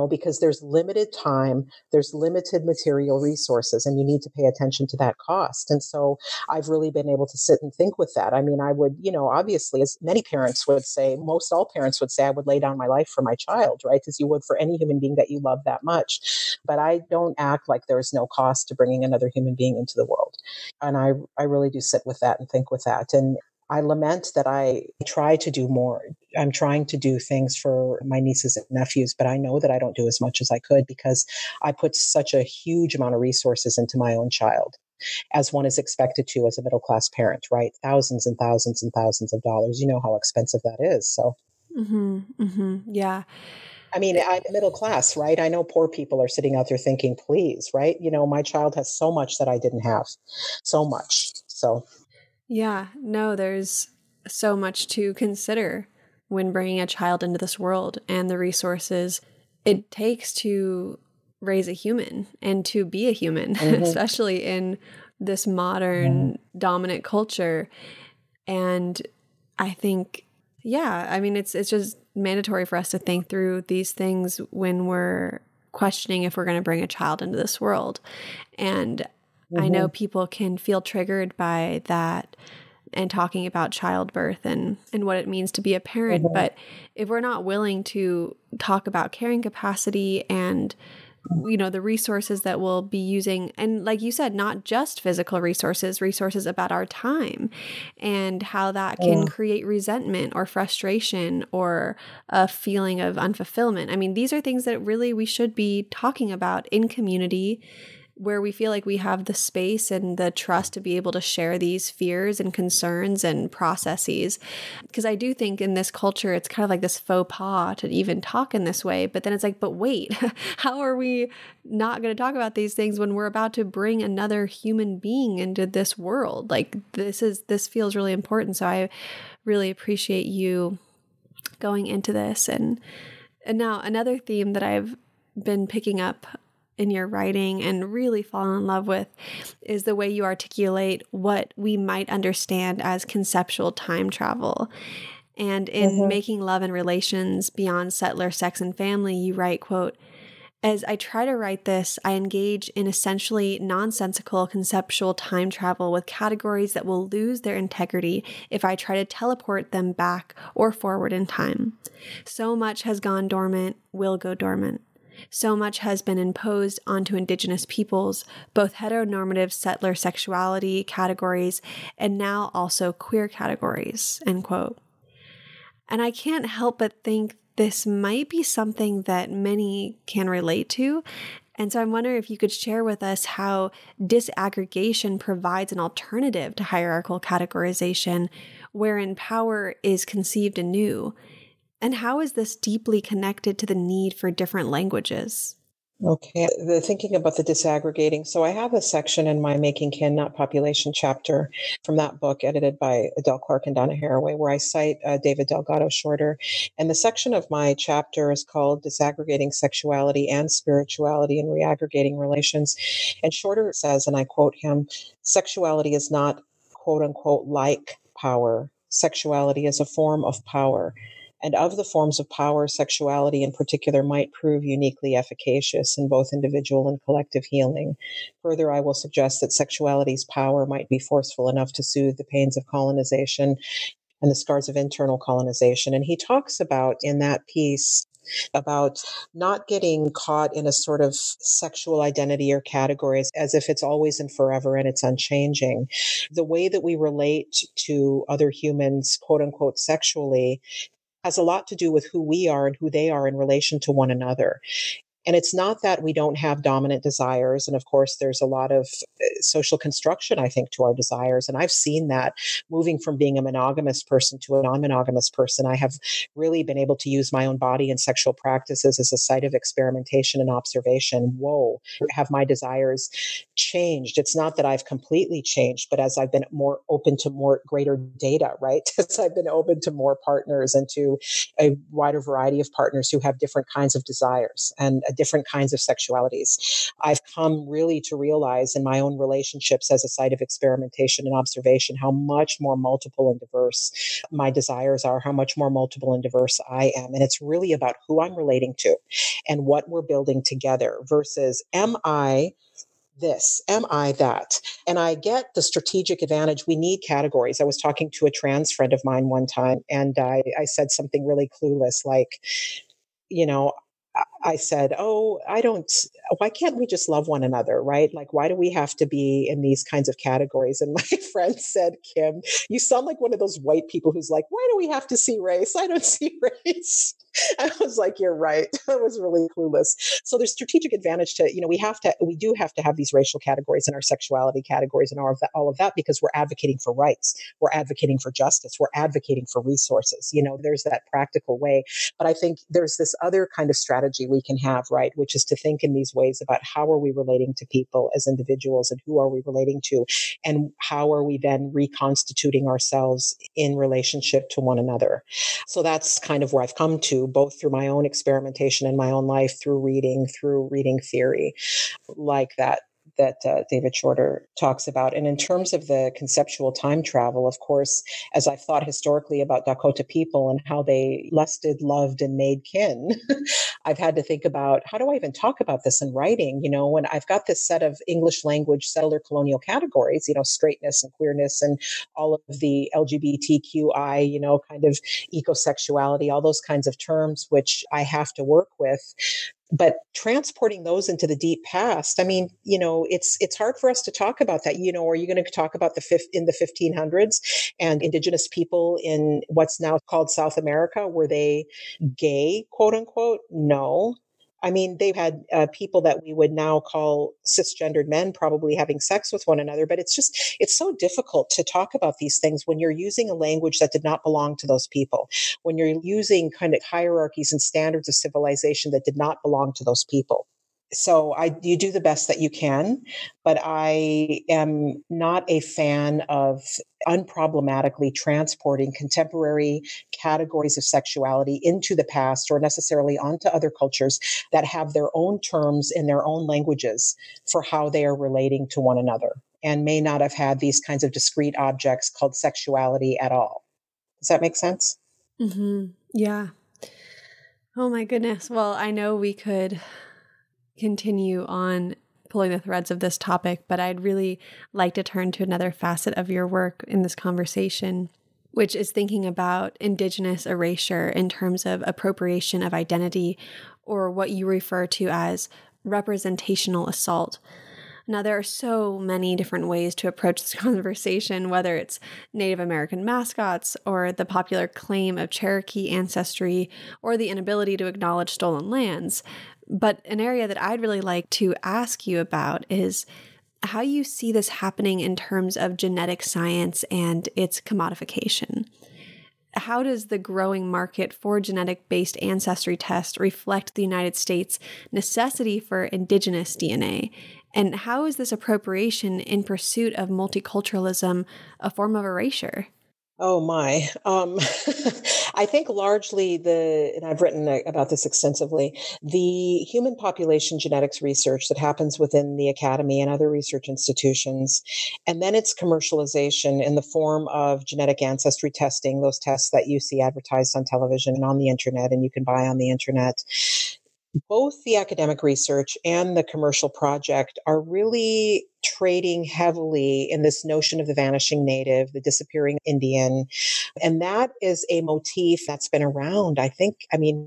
because there's limited time, there's limited material resources, and you need to pay attention to that cost. And so I've really been able to sit and think with that. I mean, I would, obviously, as many parents would say, most all parents would say, I would lay down my life for my child, right? As you would for any human being that you love that much. But I don't act like there is no cost to bringing another human being into the world. And I really do sit with that and think with that. And I lament that I try to do more. I'm trying to do things for my nieces and nephews, but I know that I don't do as much as I could because I put such a huge amount of resources into my own child, as one is expected to as a middle-class parent, right? Thousands and thousands and thousands of dollars. You know how expensive that is. So, Yeah. I mean, I'm middle class, right? I know poor people are sitting out there thinking, please, right? My child has so much that I didn't have, so much. So, yeah, no, there's so much to consider when bringing a child into this world and the resources it takes to raise a human and to be a human, especially in this modern dominant culture. And I think, yeah, I mean, it's just mandatory for us to think through these things when we're questioning if we're going to bring a child into this world. And I know people can feel triggered by that and talking about childbirth and what it means to be a parent. But if we're not willing to talk about carrying capacity and, you know, the resources that we'll be using, and like you said, not just physical resources about our time and how that can create resentment or frustration or a feeling of unfulfillment. I mean, these are things that really we should be talking about in community, where we feel like we have the space and the trust to be able to share these fears and concerns and processes. Because I do think in this culture, it's kind of like this faux pas to even talk in this way. But then it's like, but wait, how are we not going to talk about these things when we're about to bring another human being into this world? Like this feels really important. So I really appreciate you going into this. And now another theme that I've been picking up in your writing and really fallen in love with is the way you articulate what we might understand as conceptual time travel. And in Making Love and Relations Beyond Settler, Sex, and Family, you write, quote, "As I try to write this, I engage in essentially nonsensical conceptual time travel with categories that will lose their integrity if I try to teleport them back or forward in time. So much has gone dormant, will go dormant. So much has been imposed onto Indigenous peoples, both heteronormative settler sexuality categories and now also queer categories," end quote. And I can't help but think this might be something that many can relate to. And so I'm wondering if you could share with us how disaggregation provides an alternative to hierarchical categorization, wherein power is conceived anew. And how is this deeply connected to the need for different languages? Okay, the thinking about the disaggregating. So I have a section in my Making Kin, Not Population chapter from that book, edited by Adele Clark and Donna Haraway, where I cite David Delgado Shorter. And the section of my chapter is called Disaggregating Sexuality and Spirituality and Reaggregating Relations. And Shorter says, and I quote him, "Sexuality is not, quote unquote, like power. Sexuality is a form of power. And of the forms of power, sexuality in particular might prove uniquely efficacious in both individual and collective healing. Further, I will suggest that sexuality's power might be forceful enough to soothe the pains of colonization and the scars of internal colonization." And he talks about in that piece about not getting caught in a sort of sexual identity or categories as if it's always and forever and it's unchanging. The way that we relate to other humans, quote unquote, sexually, has a lot to do with who we are and who they are in relation to one another. And it's not that we don't have dominant desires. And of course, there's a lot of social construction, I think, to our desires. And I've seen that moving from being a monogamous person to a non-monogamous person. I have really been able to use my own body and sexual practices as a site of experimentation and observation. Whoa, have my desires changed? It's not that I've completely changed, but as I've been more open to more greater data, right? As I've been open to more partners and to a wider variety of partners who have different kinds of desires and different kinds of sexualities. I've come really to realize in my own relationships as a site of experimentation and observation how much more multiple and diverse my desires are, how much more multiple and diverse I am. And it's really about who I'm relating to and what we're building together versus am I this? Am I that? And I get the strategic advantage. We need categories. I was talking to a trans friend of mine one time, and I said something really clueless, like, you know, I said, "Oh, why can't we just love one another, right? Like, why do we have to be in these kinds of categories?" And my friend said, "Kim, you sound like one of those white people who's like, why do we have to see race? I don't see race." I was like, "You're right." I was really clueless. So there's strategic advantage to, we do have to have these racial categories and our sexuality categories and all of that because we're advocating for rights. We're advocating for justice. We're advocating for resources. There's that practical way. But I think there's this other kind of strategy we can have, right? Which is to think in these ways about how are we relating to people as individuals and who are we relating to? And how are we then reconstituting ourselves in relationship to one another? So that's kind of where I've come to, both through my own experimentation in my own life, through reading theory, like that that David Shorter talks about. And in terms of the conceptual time travel, of course, as I've thought historically about Dakota people and how they lusted, loved, and made kin, I've had to think about, how do I even talk about this in writing? When I've got this set of English language settler colonial categories, straightness and queerness and all of the LGBTQI, kind of ecosexuality, all those kinds of terms, which I have to work with. But transporting those into the deep past, it's hard for us to talk about that. Are you going to talk about in the 1500s and Indigenous people in what's now called South America? Were they gay, quote unquote? No. They've had people that we would now call cisgendered men probably having sex with one another, but it's so difficult to talk about these things when you're using a language that did not belong to those people, when you're using kind of hierarchies and standards of civilization that did not belong to those people. So you do the best that you can, but I am not a fan of unproblematically transporting contemporary categories of sexuality into the past or necessarily onto other cultures that have their own terms in their own languages for how they are relating to one another and may not have had these kinds of discrete objects called sexuality at all. Does that make sense? Mm-hmm. Yeah. Oh my goodness. Well, I know we could continue on pulling the threads of this topic, but I'd really like to turn to another facet of your work in this conversation, which is thinking about Indigenous erasure in terms of appropriation of identity, or what you refer to as representational assault. Now, there are so many different ways to approach this conversation, whether it's Native American mascots or the popular claim of Cherokee ancestry or the inability to acknowledge stolen lands. But an area that I'd really like to ask you about is how you see this happening in terms of genetic science and its commodification. How does the growing market for genetic-based ancestry tests reflect the United States' necessity for indigenous DNA? And how is this appropriation in pursuit of multiculturalism a form of erasure? Oh my. I think largely and I've written about this extensively, the human population genetics research that happens within the academy and other research institutions, and then its commercialization in the form of genetic ancestry testing, those tests that you see advertised on television and on the internet and you can buy on the internet. Both the academic research and the commercial project are really trading heavily in this notion of the vanishing native, the disappearing Indian. And that is a motif that's been around,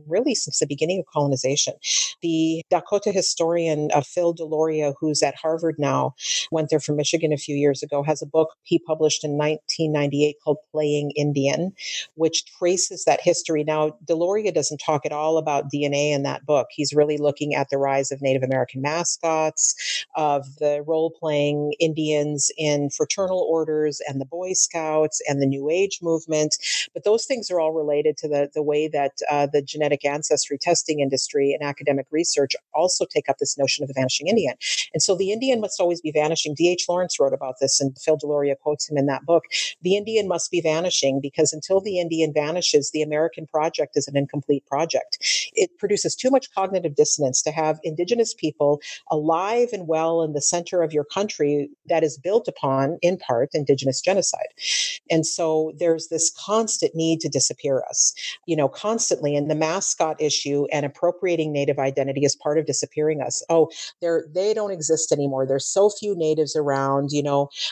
really since the beginning of colonization. The Dakota historian Phil Deloria, who's at Harvard now, went there from Michigan a few years ago, has a book he published in 1998 called Playing Indian, which traces that history. Now, Deloria doesn't talk at all about DNA in that book. He's really looking at the rise of Native American mascots, of the role-playing Indians in fraternal orders and the Boy Scouts and the New Age movement. But those things are all related to the way that the genetic ancestry testing industry and academic research also take up this notion of the vanishing Indian. And so the Indian must always be vanishing. D.H. Lawrence wrote about this, and Phil Deloria quotes him in that book. The Indian must be vanishing because until the Indian vanishes, the American project is an incomplete project. It produces too much cognitive dissonance to have Indigenous people alive and well in the center of your country that is built upon, in part, Indigenous genocide. And so there's this constant need to disappear us, constantly. And the mascot issue and appropriating Native identity is part of disappearing us. Oh, they don't exist anymore. There's so few natives around,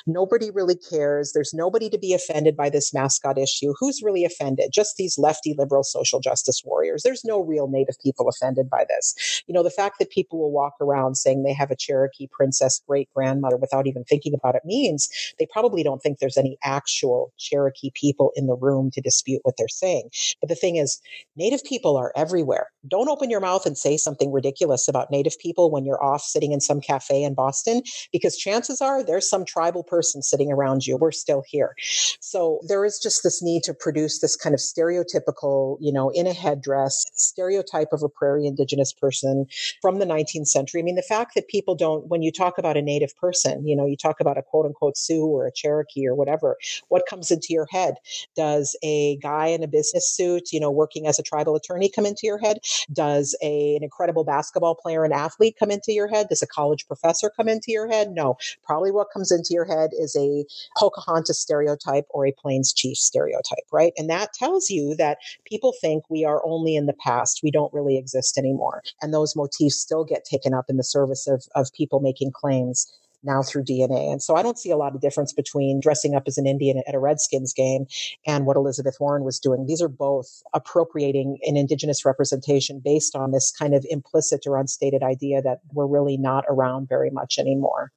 nobody really cares. There's nobody to be offended by this mascot issue. Who's really offended? Just these lefty liberal social justice warriors. There's no real Native people offended by this. The fact that people will walk around saying they have a Cherokee princess great-grandmother without even thinking about it means they probably don't think there's any actual Cherokee people in the room to dispute what they're saying. But the thing is, Native people are everywhere. Don't open your mouth and say something ridiculous about Native people when you're off sitting in some cafe in Boston, because chances are there's some tribal person sitting around you. We're still here. So there is just this need to produce this kind of stereotypical, in a headdress, stereotype of a prairie Indigenous person from the 19th century. The fact that people don't, when you talk about a Native person, you talk about a quote unquote Sioux or a Cherokee or whatever, what comes into your head? Does a guy in a business suit, working as a tribal attorney come into your head? Does an incredible basketball player and athlete come into your head? Does a college professor come into your head? No. Probably what comes into your head is a Pocahontas stereotype or a Plains Chief stereotype, right? And that tells you that people think we are only in the past. We don't really exist anymore. And those motifs still get taken up in the service of people making claims now through DNA. And so I don't see a lot of difference between dressing up as an Indian at a Redskins game and what Elizabeth Warren was doing. These are both appropriating an Indigenous representation based on this kind of implicit or unstated idea that we're really not around very much anymore,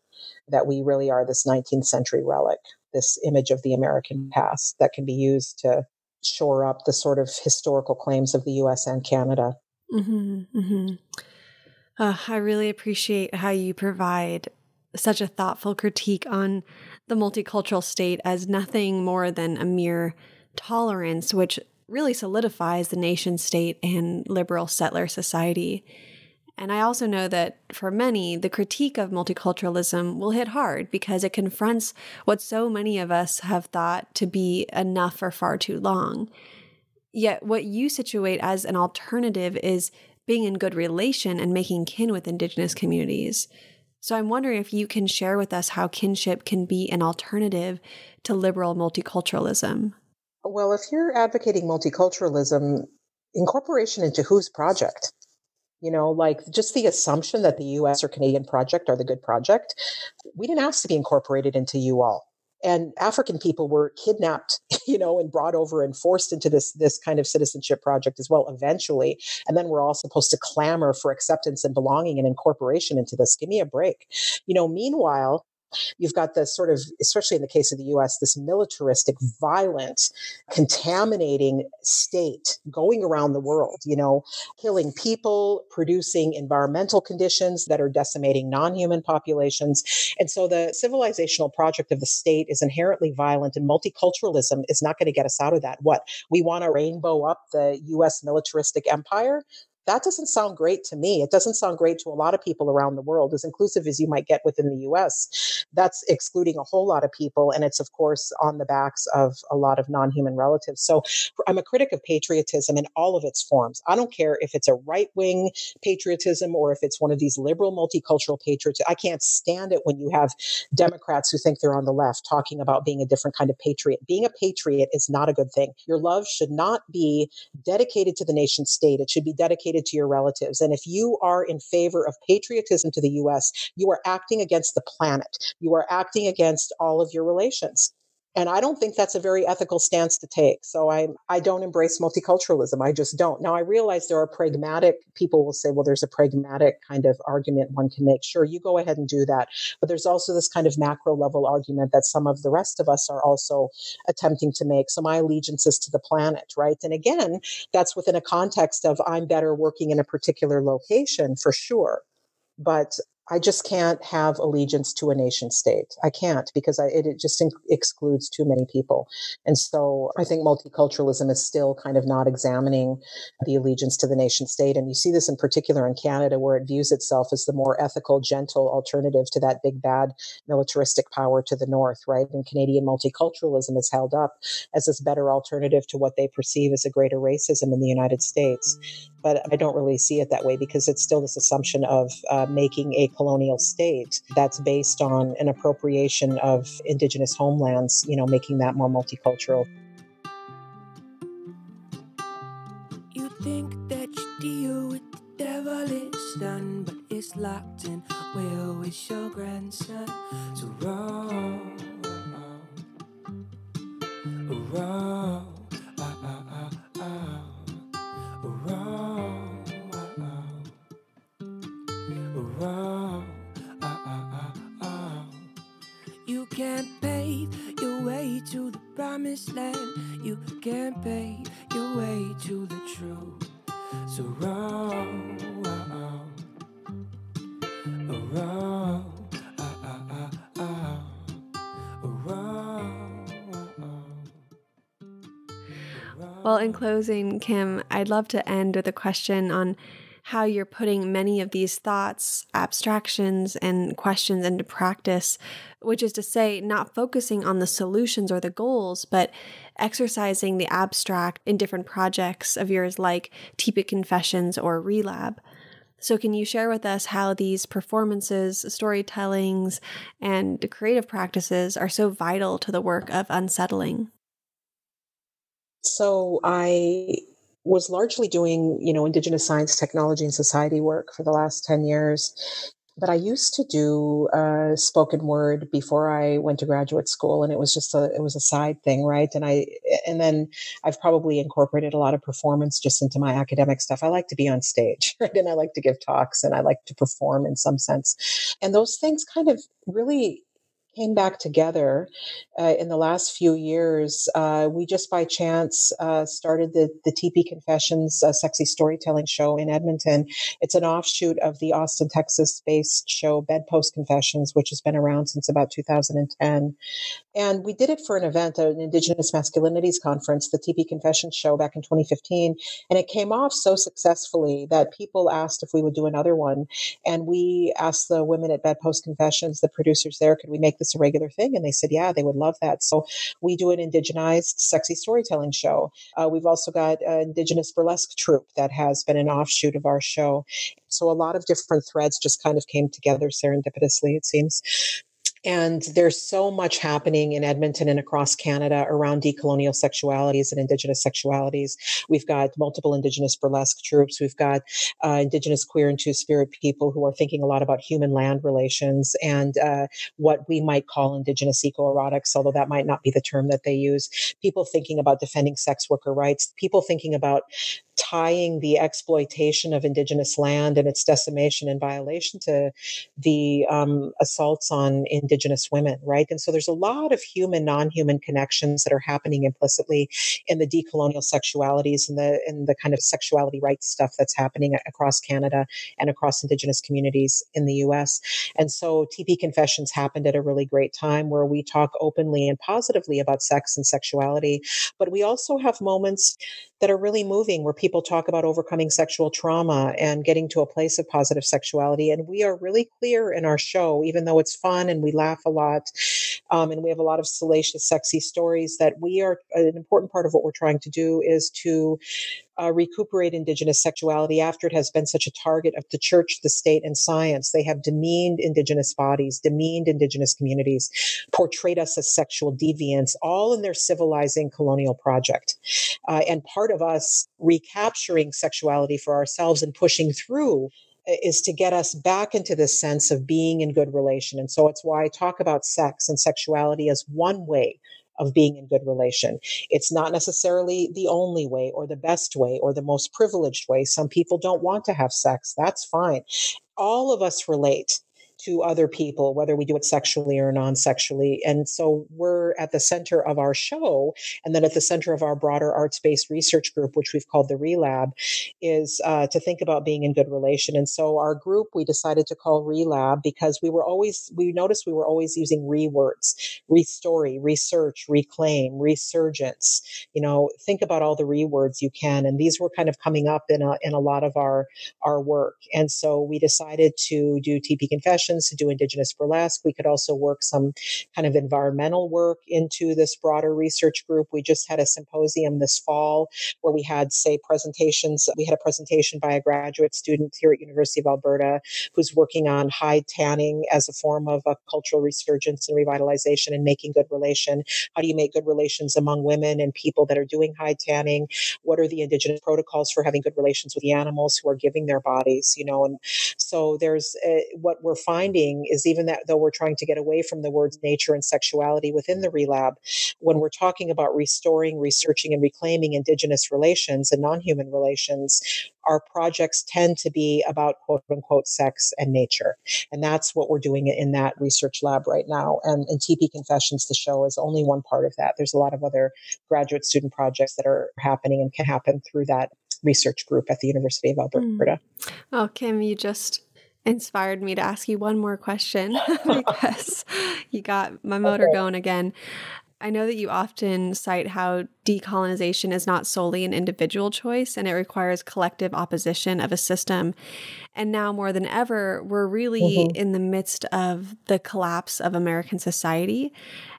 that we really are this 19th century relic, this image of the American past that can be used to shore up the sort of historical claims of the US and Canada. Mm-hmm, mm-hmm. I really appreciate how you provide such a thoughtful critique on the multicultural state as nothing more than a mere tolerance, which really solidifies the nation state and liberal settler society. And I also know that for many, the critique of multiculturalism will hit hard because it confronts what so many of us have thought to be enough for far too long. Yet what you situate as an alternative is being in good relation and making kin with Indigenous communities. So I'm wondering if you can share with us how kinship can be an alternative to liberal multiculturalism. Well, if you're advocating multiculturalism, incorporation into whose project? You know, like just the assumption that the US or Canadian project are the good project. We didn't ask to be incorporated into you all. And African people were kidnapped, and brought over and forced into this kind of citizenship project as well eventually. And then we're all supposed to clamor for acceptance and belonging and incorporation into this. Give me a break. Meanwhile, you've got this sort of, especially in the case of the US, this militaristic, violent, contaminating state going around the world, killing people, producing environmental conditions that are decimating non-human populations. And so the civilizational project of the state is inherently violent, and multiculturalism is not going to get us out of that. What? We want to rainbow up the US militaristic empire? That doesn't sound great to me. It doesn't sound great to a lot of people around the world, as inclusive as you might get within the US. That's excluding a whole lot of people. And it's, of course, on the backs of a lot of non-human relatives. So I'm a critic of patriotism in all of its forms. I don't care if it's a right-wing patriotism or if it's one of these liberal multicultural patriots. I can't stand it when you have Democrats who think they're on the left talking about being a different kind of patriot. Being a patriot is not a good thing. Your love should not be dedicated to the nation state. It should be dedicated to your relatives. And if you are in favor of patriotism to the US, you are acting against the planet. You are acting against all of your relations. And I don't think that's a very ethical stance to take. So I don't embrace multiculturalism. I just don't. Now, I realize there are pragmatic, people will say, well, there's a pragmatic kind of argument one can make. Sure, you go ahead and do that. But there's also this kind of macro level argument that some of the rest of us are also attempting to make. So my allegiance is to the planet, right? And again, that's within a context of I'm better working in a particular location for sure. But I just can't have allegiance to a nation state. I can't, because it just excludes too many people. And so I think multiculturalism is still kind of not examining the allegiance to the nation state. And you see this in particular in Canada, where it views itself as the more ethical, gentle alternative to that big, bad militaristic power to the north, right? And Canadian multiculturalism is held up as this better alternative to what they perceive as a greater racism in the United States. But I don't really see it that way, because it's still this assumption of making a colonial state that's based on an appropriation of Indigenous homelands, making that more multicultural. You think that you deal with the devil, it's done, but it's locked in. Where was your grandson? So roll, roll, You can't pave your way to the promised land. You can't pave your way to the truth. So roll, Well, in closing, Kim, I'd love to end with a question on how you're putting many of these thoughts, abstractions, and questions into practice, which is to say, not focusing on the solutions or the goals, but exercising the abstract in different projects of yours like TPIC Confessions or Relab. So can you share with us how these performances, storytellings, and creative practices are so vital to the work of unsettling? So I was largely doing, Indigenous science, technology, and society work for the last 10 years. But I used to do spoken word before I went to graduate school, and it was a side thing, right? And then I've probably incorporated a lot of performance just into my academic stuff. I like to be on stage, right? And I like to give talks, and I like to perform in some sense. And those things kind of really came back together in the last few years. We just by chance started the TP Confessions sexy storytelling show in Edmonton. It's an offshoot of the Austin, Texas-based show Bedpost Confessions, which has been around since about 2010. And we did it for an event, an Indigenous Masculinities Conference, the TP Confessions show back in 2015. And it came off so successfully that people asked if we would do another one. And we asked the women at Bedpost Confessions, the producers there, could we make this a regular thing? And they said, yeah, they would love that. So we do an Indigenized sexy storytelling show. We've also got an Indigenous burlesque troupe that has been an offshoot of our show. So a lot of different threads just kind of came together serendipitously, it seems. And there's so much happening in Edmonton and across Canada around decolonial sexualities and Indigenous sexualities. We've got multiple Indigenous burlesque troupes. We've got Indigenous queer and two-spirit people who are thinking a lot about human-land relations and what we might call Indigenous ecoerotics, although that might not be the term that they use. People thinking about defending sex worker rights. People thinking about tying the exploitation of Indigenous land and its decimation and violation to the assaults on Indigenous women, right? And so there's a lot of human, non-human connections that are happening implicitly in the decolonial sexualities and the kind of sexuality rights stuff that's happening across Canada and across Indigenous communities in the US. And so TP Confessions happened at a really great time where we talk openly and positively about sex and sexuality, but we also have moments that are really moving where people talk about overcoming sexual trauma and getting to a place of positive sexuality. And we are really clear in our show, even though it's fun and we laugh a lot, and we have a lot of salacious, sexy stories, that we are an important part of what we're trying to do is to recuperate Indigenous sexuality after it has been such a target of the church, the state, and science. They have demeaned Indigenous bodies, demeaned Indigenous communities, portrayed us as sexual deviants, all in their civilizing colonial project. And part of us recapturing sexuality for ourselves and pushing through is to get us back into this sense of being in good relation. And so it's why I talk about sex and sexuality as one way of being in good relation. It's not necessarily the only way or the best way or the most privileged way. Some people don't want to have sex. That's fine. All of us relate to other people, whether we do it sexually or non-sexually. And so we're at the center of our show, and then at the center of our broader arts-based research group, which we've called the Relab, is to think about being in good relation. And so our group, we decided to call Relab because we noticed we were always using re-words: restory, research, reclaim, resurgence. Think about all the re-words you can. And these were kind of coming up in a lot of our work. And so we decided to do TP Confessions, to do Indigenous burlesque. We could also work some kind of environmental work into this broader research group. We just had a symposium this fall where we had, say, presentations. We had a presentation by a graduate student here at University of Alberta who's working on hide tanning as a form of a cultural resurgence and revitalization and making good relation. How do you make good relations among women and people that are doing hide tanning? What are the Indigenous protocols for having good relations with the animals who are giving their bodies? And so there's what we're finding is, even that though we're trying to get away from the words nature and sexuality within the Relab, when we're talking about restoring, researching, and reclaiming Indigenous relations and non-human relations, our projects tend to be about quote unquote sex and nature. And that's what we're doing in that research lab right now. And TP Confessions, the show, is only one part of that. There's a lot of other graduate student projects that are happening and can happen through that research group at the University of Alberta. Oh, Kim, you just inspired me to ask you one more question because you got my motor going again. I know that you often cite how decolonization is not solely an individual choice and it requires collective opposition of a system. And now more than ever, we're really in the midst of the collapse of American society.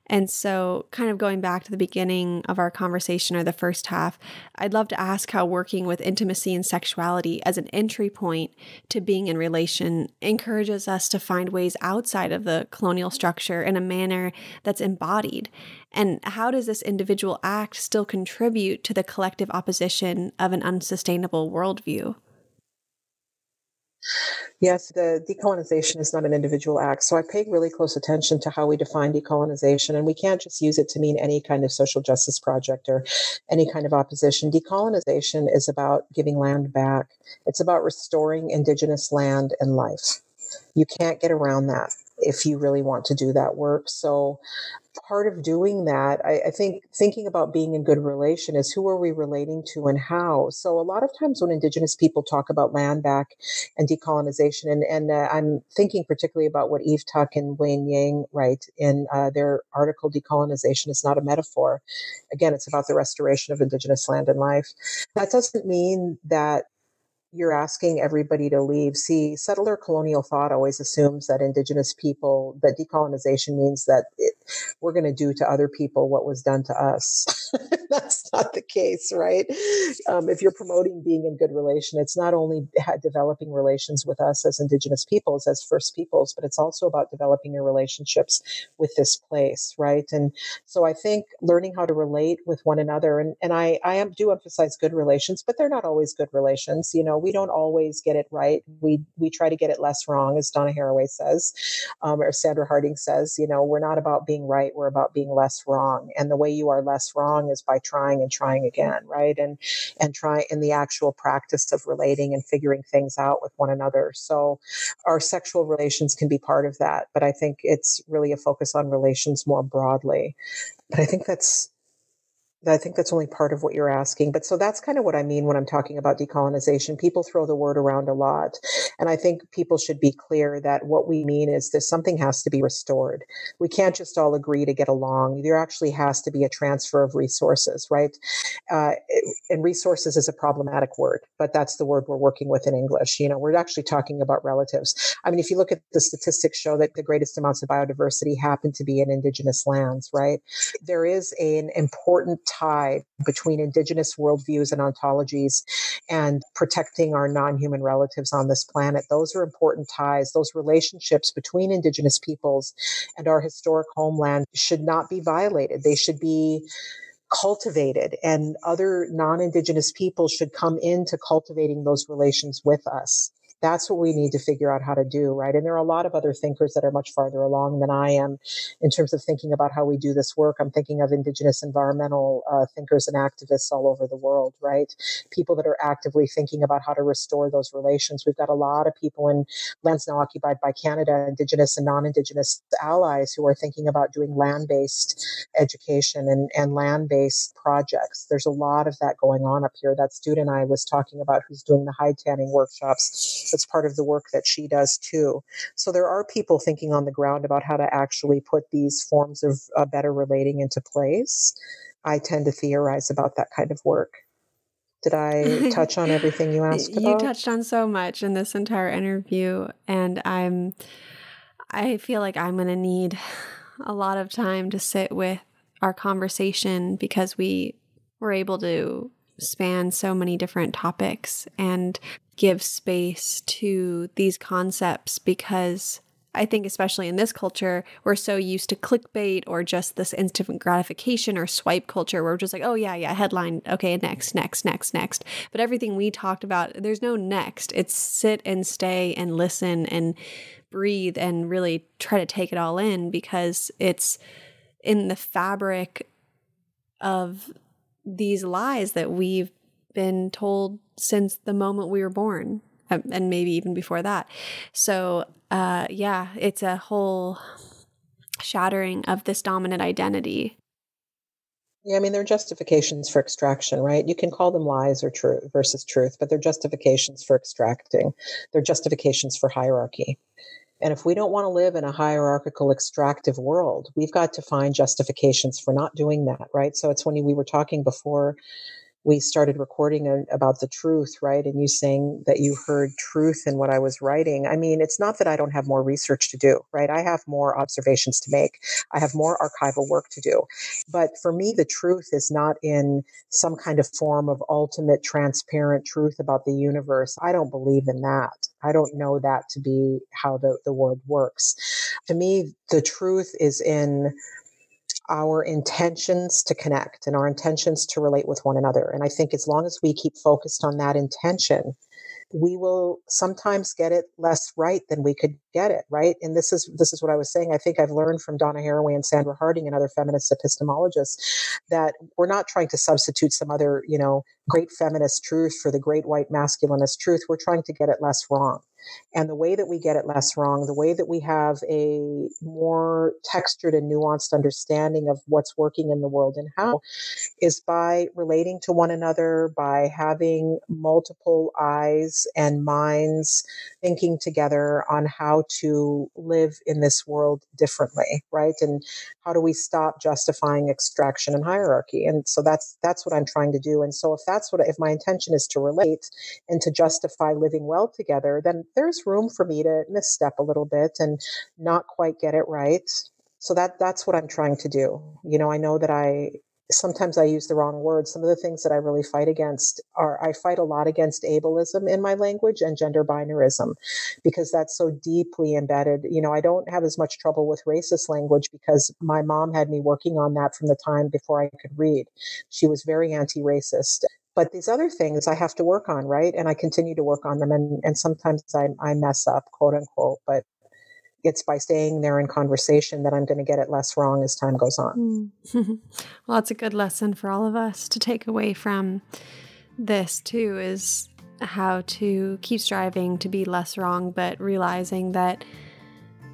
And so, kind of going back to the beginning of our conversation or the first half, I'd love to ask how working with intimacy and sexuality as an entry point to being in relation encourages us to find ways outside of the colonial structure in a manner that's embodied. And how does this individual act still contribute to the collective opposition of an unsustainable worldview? Yes, the decolonization is not an individual act. So I pay really close attention to how we define decolonization, and we can't just use it to mean any kind of social justice project or any kind of opposition. Decolonization is about giving land back. It's about restoring Indigenous land and life. You can't get around that if you really want to do that work. So part of doing that, I think thinking about being in good relation is who are we relating to and how. So a lot of times when Indigenous people talk about land back and decolonization, and I'm thinking particularly about what Eve Tuck and Wayne Yang write in their article, Decolonization is Not a Metaphor. Again, it's about the restoration of Indigenous land and life. That doesn't mean that you're asking everybody to leave. See, settler colonial thought always assumes that Indigenous people, that decolonization means that we're going to do to other people what was done to us. That's not the case, right? If you're promoting being in good relation, it's not only developing relations with us as Indigenous peoples, as First Peoples, but it's also about developing your relationships with this place, right? And so I think learning how to relate with one another, and I do emphasize good relations, but they're not always good relations. You know, we don't always get it right. We try to get it less wrong, as Donna Haraway says, or Sandra Harding says. You know, we're not about being right, we're about being less wrong. And the way you are less wrong is by trying and trying again, right? And try in the actual practice of relating and figuring things out with one another. So our sexual relations can be part of that, but I think it's really a focus on relations more broadly. But I think that's only part of what you're asking. But so that's kind of what I mean when I'm talking about decolonization. People throw the word around a lot. And I think people should be clear that what we mean is that something has to be restored. We can't just all agree to get along. There actually has to be a transfer of resources, right? And resources is a problematic word, but that's the word we're working with in English. You know, we're actually talking about relatives. I mean, if you look at the statistics show that the greatest amounts of biodiversity happen to be in Indigenous lands, right? There is an important tie between Indigenous worldviews and ontologies and protecting our non-human relatives on this planet. Those are important ties. Those relationships between Indigenous peoples and our historic homeland should not be violated. They should be cultivated, and other non-Indigenous people should come into cultivating those relations with us. That's what we need to figure out how to do, right? And there are a lot of other thinkers that are much farther along than I am in terms of thinking about how we do this work. I'm thinking of Indigenous environmental thinkers and activists all over the world, right? People that are actively thinking about how to restore those relations. We've got a lot of people in lands now occupied by Canada, Indigenous and non-Indigenous allies, who are thinking about doing land-based education and land-based projects. There's a lot of that going on up here. That student I was talking about who's doing the hide tanning workshops, it's part of the work that she does too. So there are people thinking on the ground about how to actually put these forms of better relating into place. I tend to theorize about that kind of work. Did I touch on everything you asked about? You touched on so much in this entire interview, and I feel like I'm going to need a lot of time to sit with our conversation because we were able to span so many different topics and give space to these concepts, because I think especially in this culture, we're so used to clickbait or just this instant gratification or swipe culture where we're just like, oh yeah, headline. Okay, next. But everything we talked about, there's no next. It's sit and stay and listen and breathe and really try to take it all in, because it's in the fabric of these lies that we've been told since the moment we were born, and maybe even before that. So it's a whole shattering of this dominant identity. Yeah, I mean, they're justifications for extraction, right? You can call them lies or truth versus truth, but they're justifications for extracting. They're justifications for hierarchy. And if we don't want to live in a hierarchical, extractive world, we've got to find justifications for not doing that, right? So it's when we were talking before we started recording about the truth, right? And you saying that you heard truth in what I was writing. I mean, it's not that I don't have more research to do, right? I have more observations to make. I have more archival work to do. But for me, the truth is not in some kind of form of ultimate transparent truth about the universe. I don't believe in that. I don't know that to be how the world works. To me, the truth is in our intentions to connect and our intentions to relate with one another. And I think as long as we keep focused on that intention, we will sometimes get it less right than we could get it right. And this is what I was saying. I think I've learned from Donna Haraway and Sandra Harding and other feminist epistemologists that we're not trying to substitute some other, great feminist truth for the great white masculinist truth. We're trying to get it less wrong. And the way that we get it less wrong, the way that we have a more textured and nuanced understanding of what's working in the world and how, is by relating to one another, by having multiple eyes and minds thinking together on how to live in this world differently, right? And how do we stop justifying extraction and hierarchy? And so that's what I'm trying to do. And so if my intention is to relate and to justify living well together, then there's room for me to misstep a little bit and not quite get it right. So that's what I'm trying to do. I know that sometimes I use the wrong words. Some of the things that I really fight against I fight a lot against ableism in my language and gender binarism, because that's so deeply embedded. I don't have as much trouble with racist language because my mom had me working on that from the time before I could read. She was very anti-racist. But these other things I have to work on, right? And I continue to work on them. And sometimes I mess up, quote unquote, but it's by staying there in conversation that I'm going to get it less wrong as time goes on. Well, it's a good lesson for all of us to take away from this too, is how to keep striving to be less wrong, but realizing that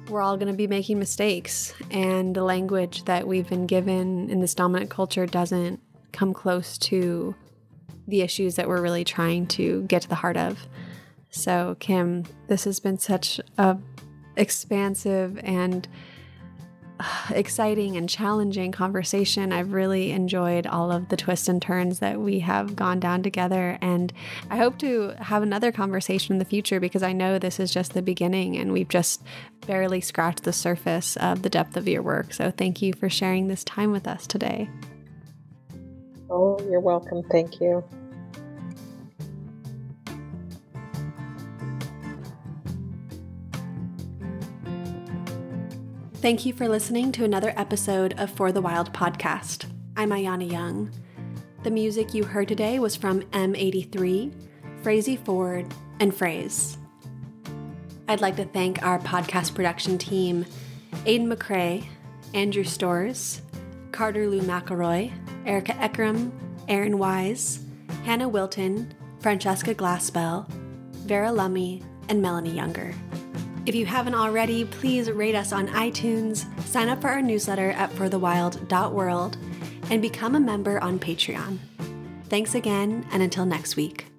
we're all going to be making mistakes, and the language that we've been given in this dominant culture doesn't come close to the issues that we're really trying to get to the heart of. So, Kim, this has been such a expansive and exciting and challenging conversation. I've really enjoyed all of the twists and turns that we have gone down together, and I hope to have another conversation in the future, because I know this is just the beginning and we've just barely scratched the surface of the depth of your work. So thank you for sharing this time with us today. Oh, you're welcome. Thank you. Thank you for listening to another episode of For the Wild podcast. I'm Ayana Young. The music you heard today was from M83, Frazee Ford, and Phrase. I'd like to thank our podcast production team, Aidan McCrae, Andrew Storrs, Carter Lou McElroy, Erica Eckram, Aaron Wise, Hannah Wilton, Francesca Glassbell, Vera Lummy, and Melanie Younger. If you haven't already, please rate us on iTunes, sign up for our newsletter at forthewild.world, and become a member on Patreon. Thanks again, and until next week.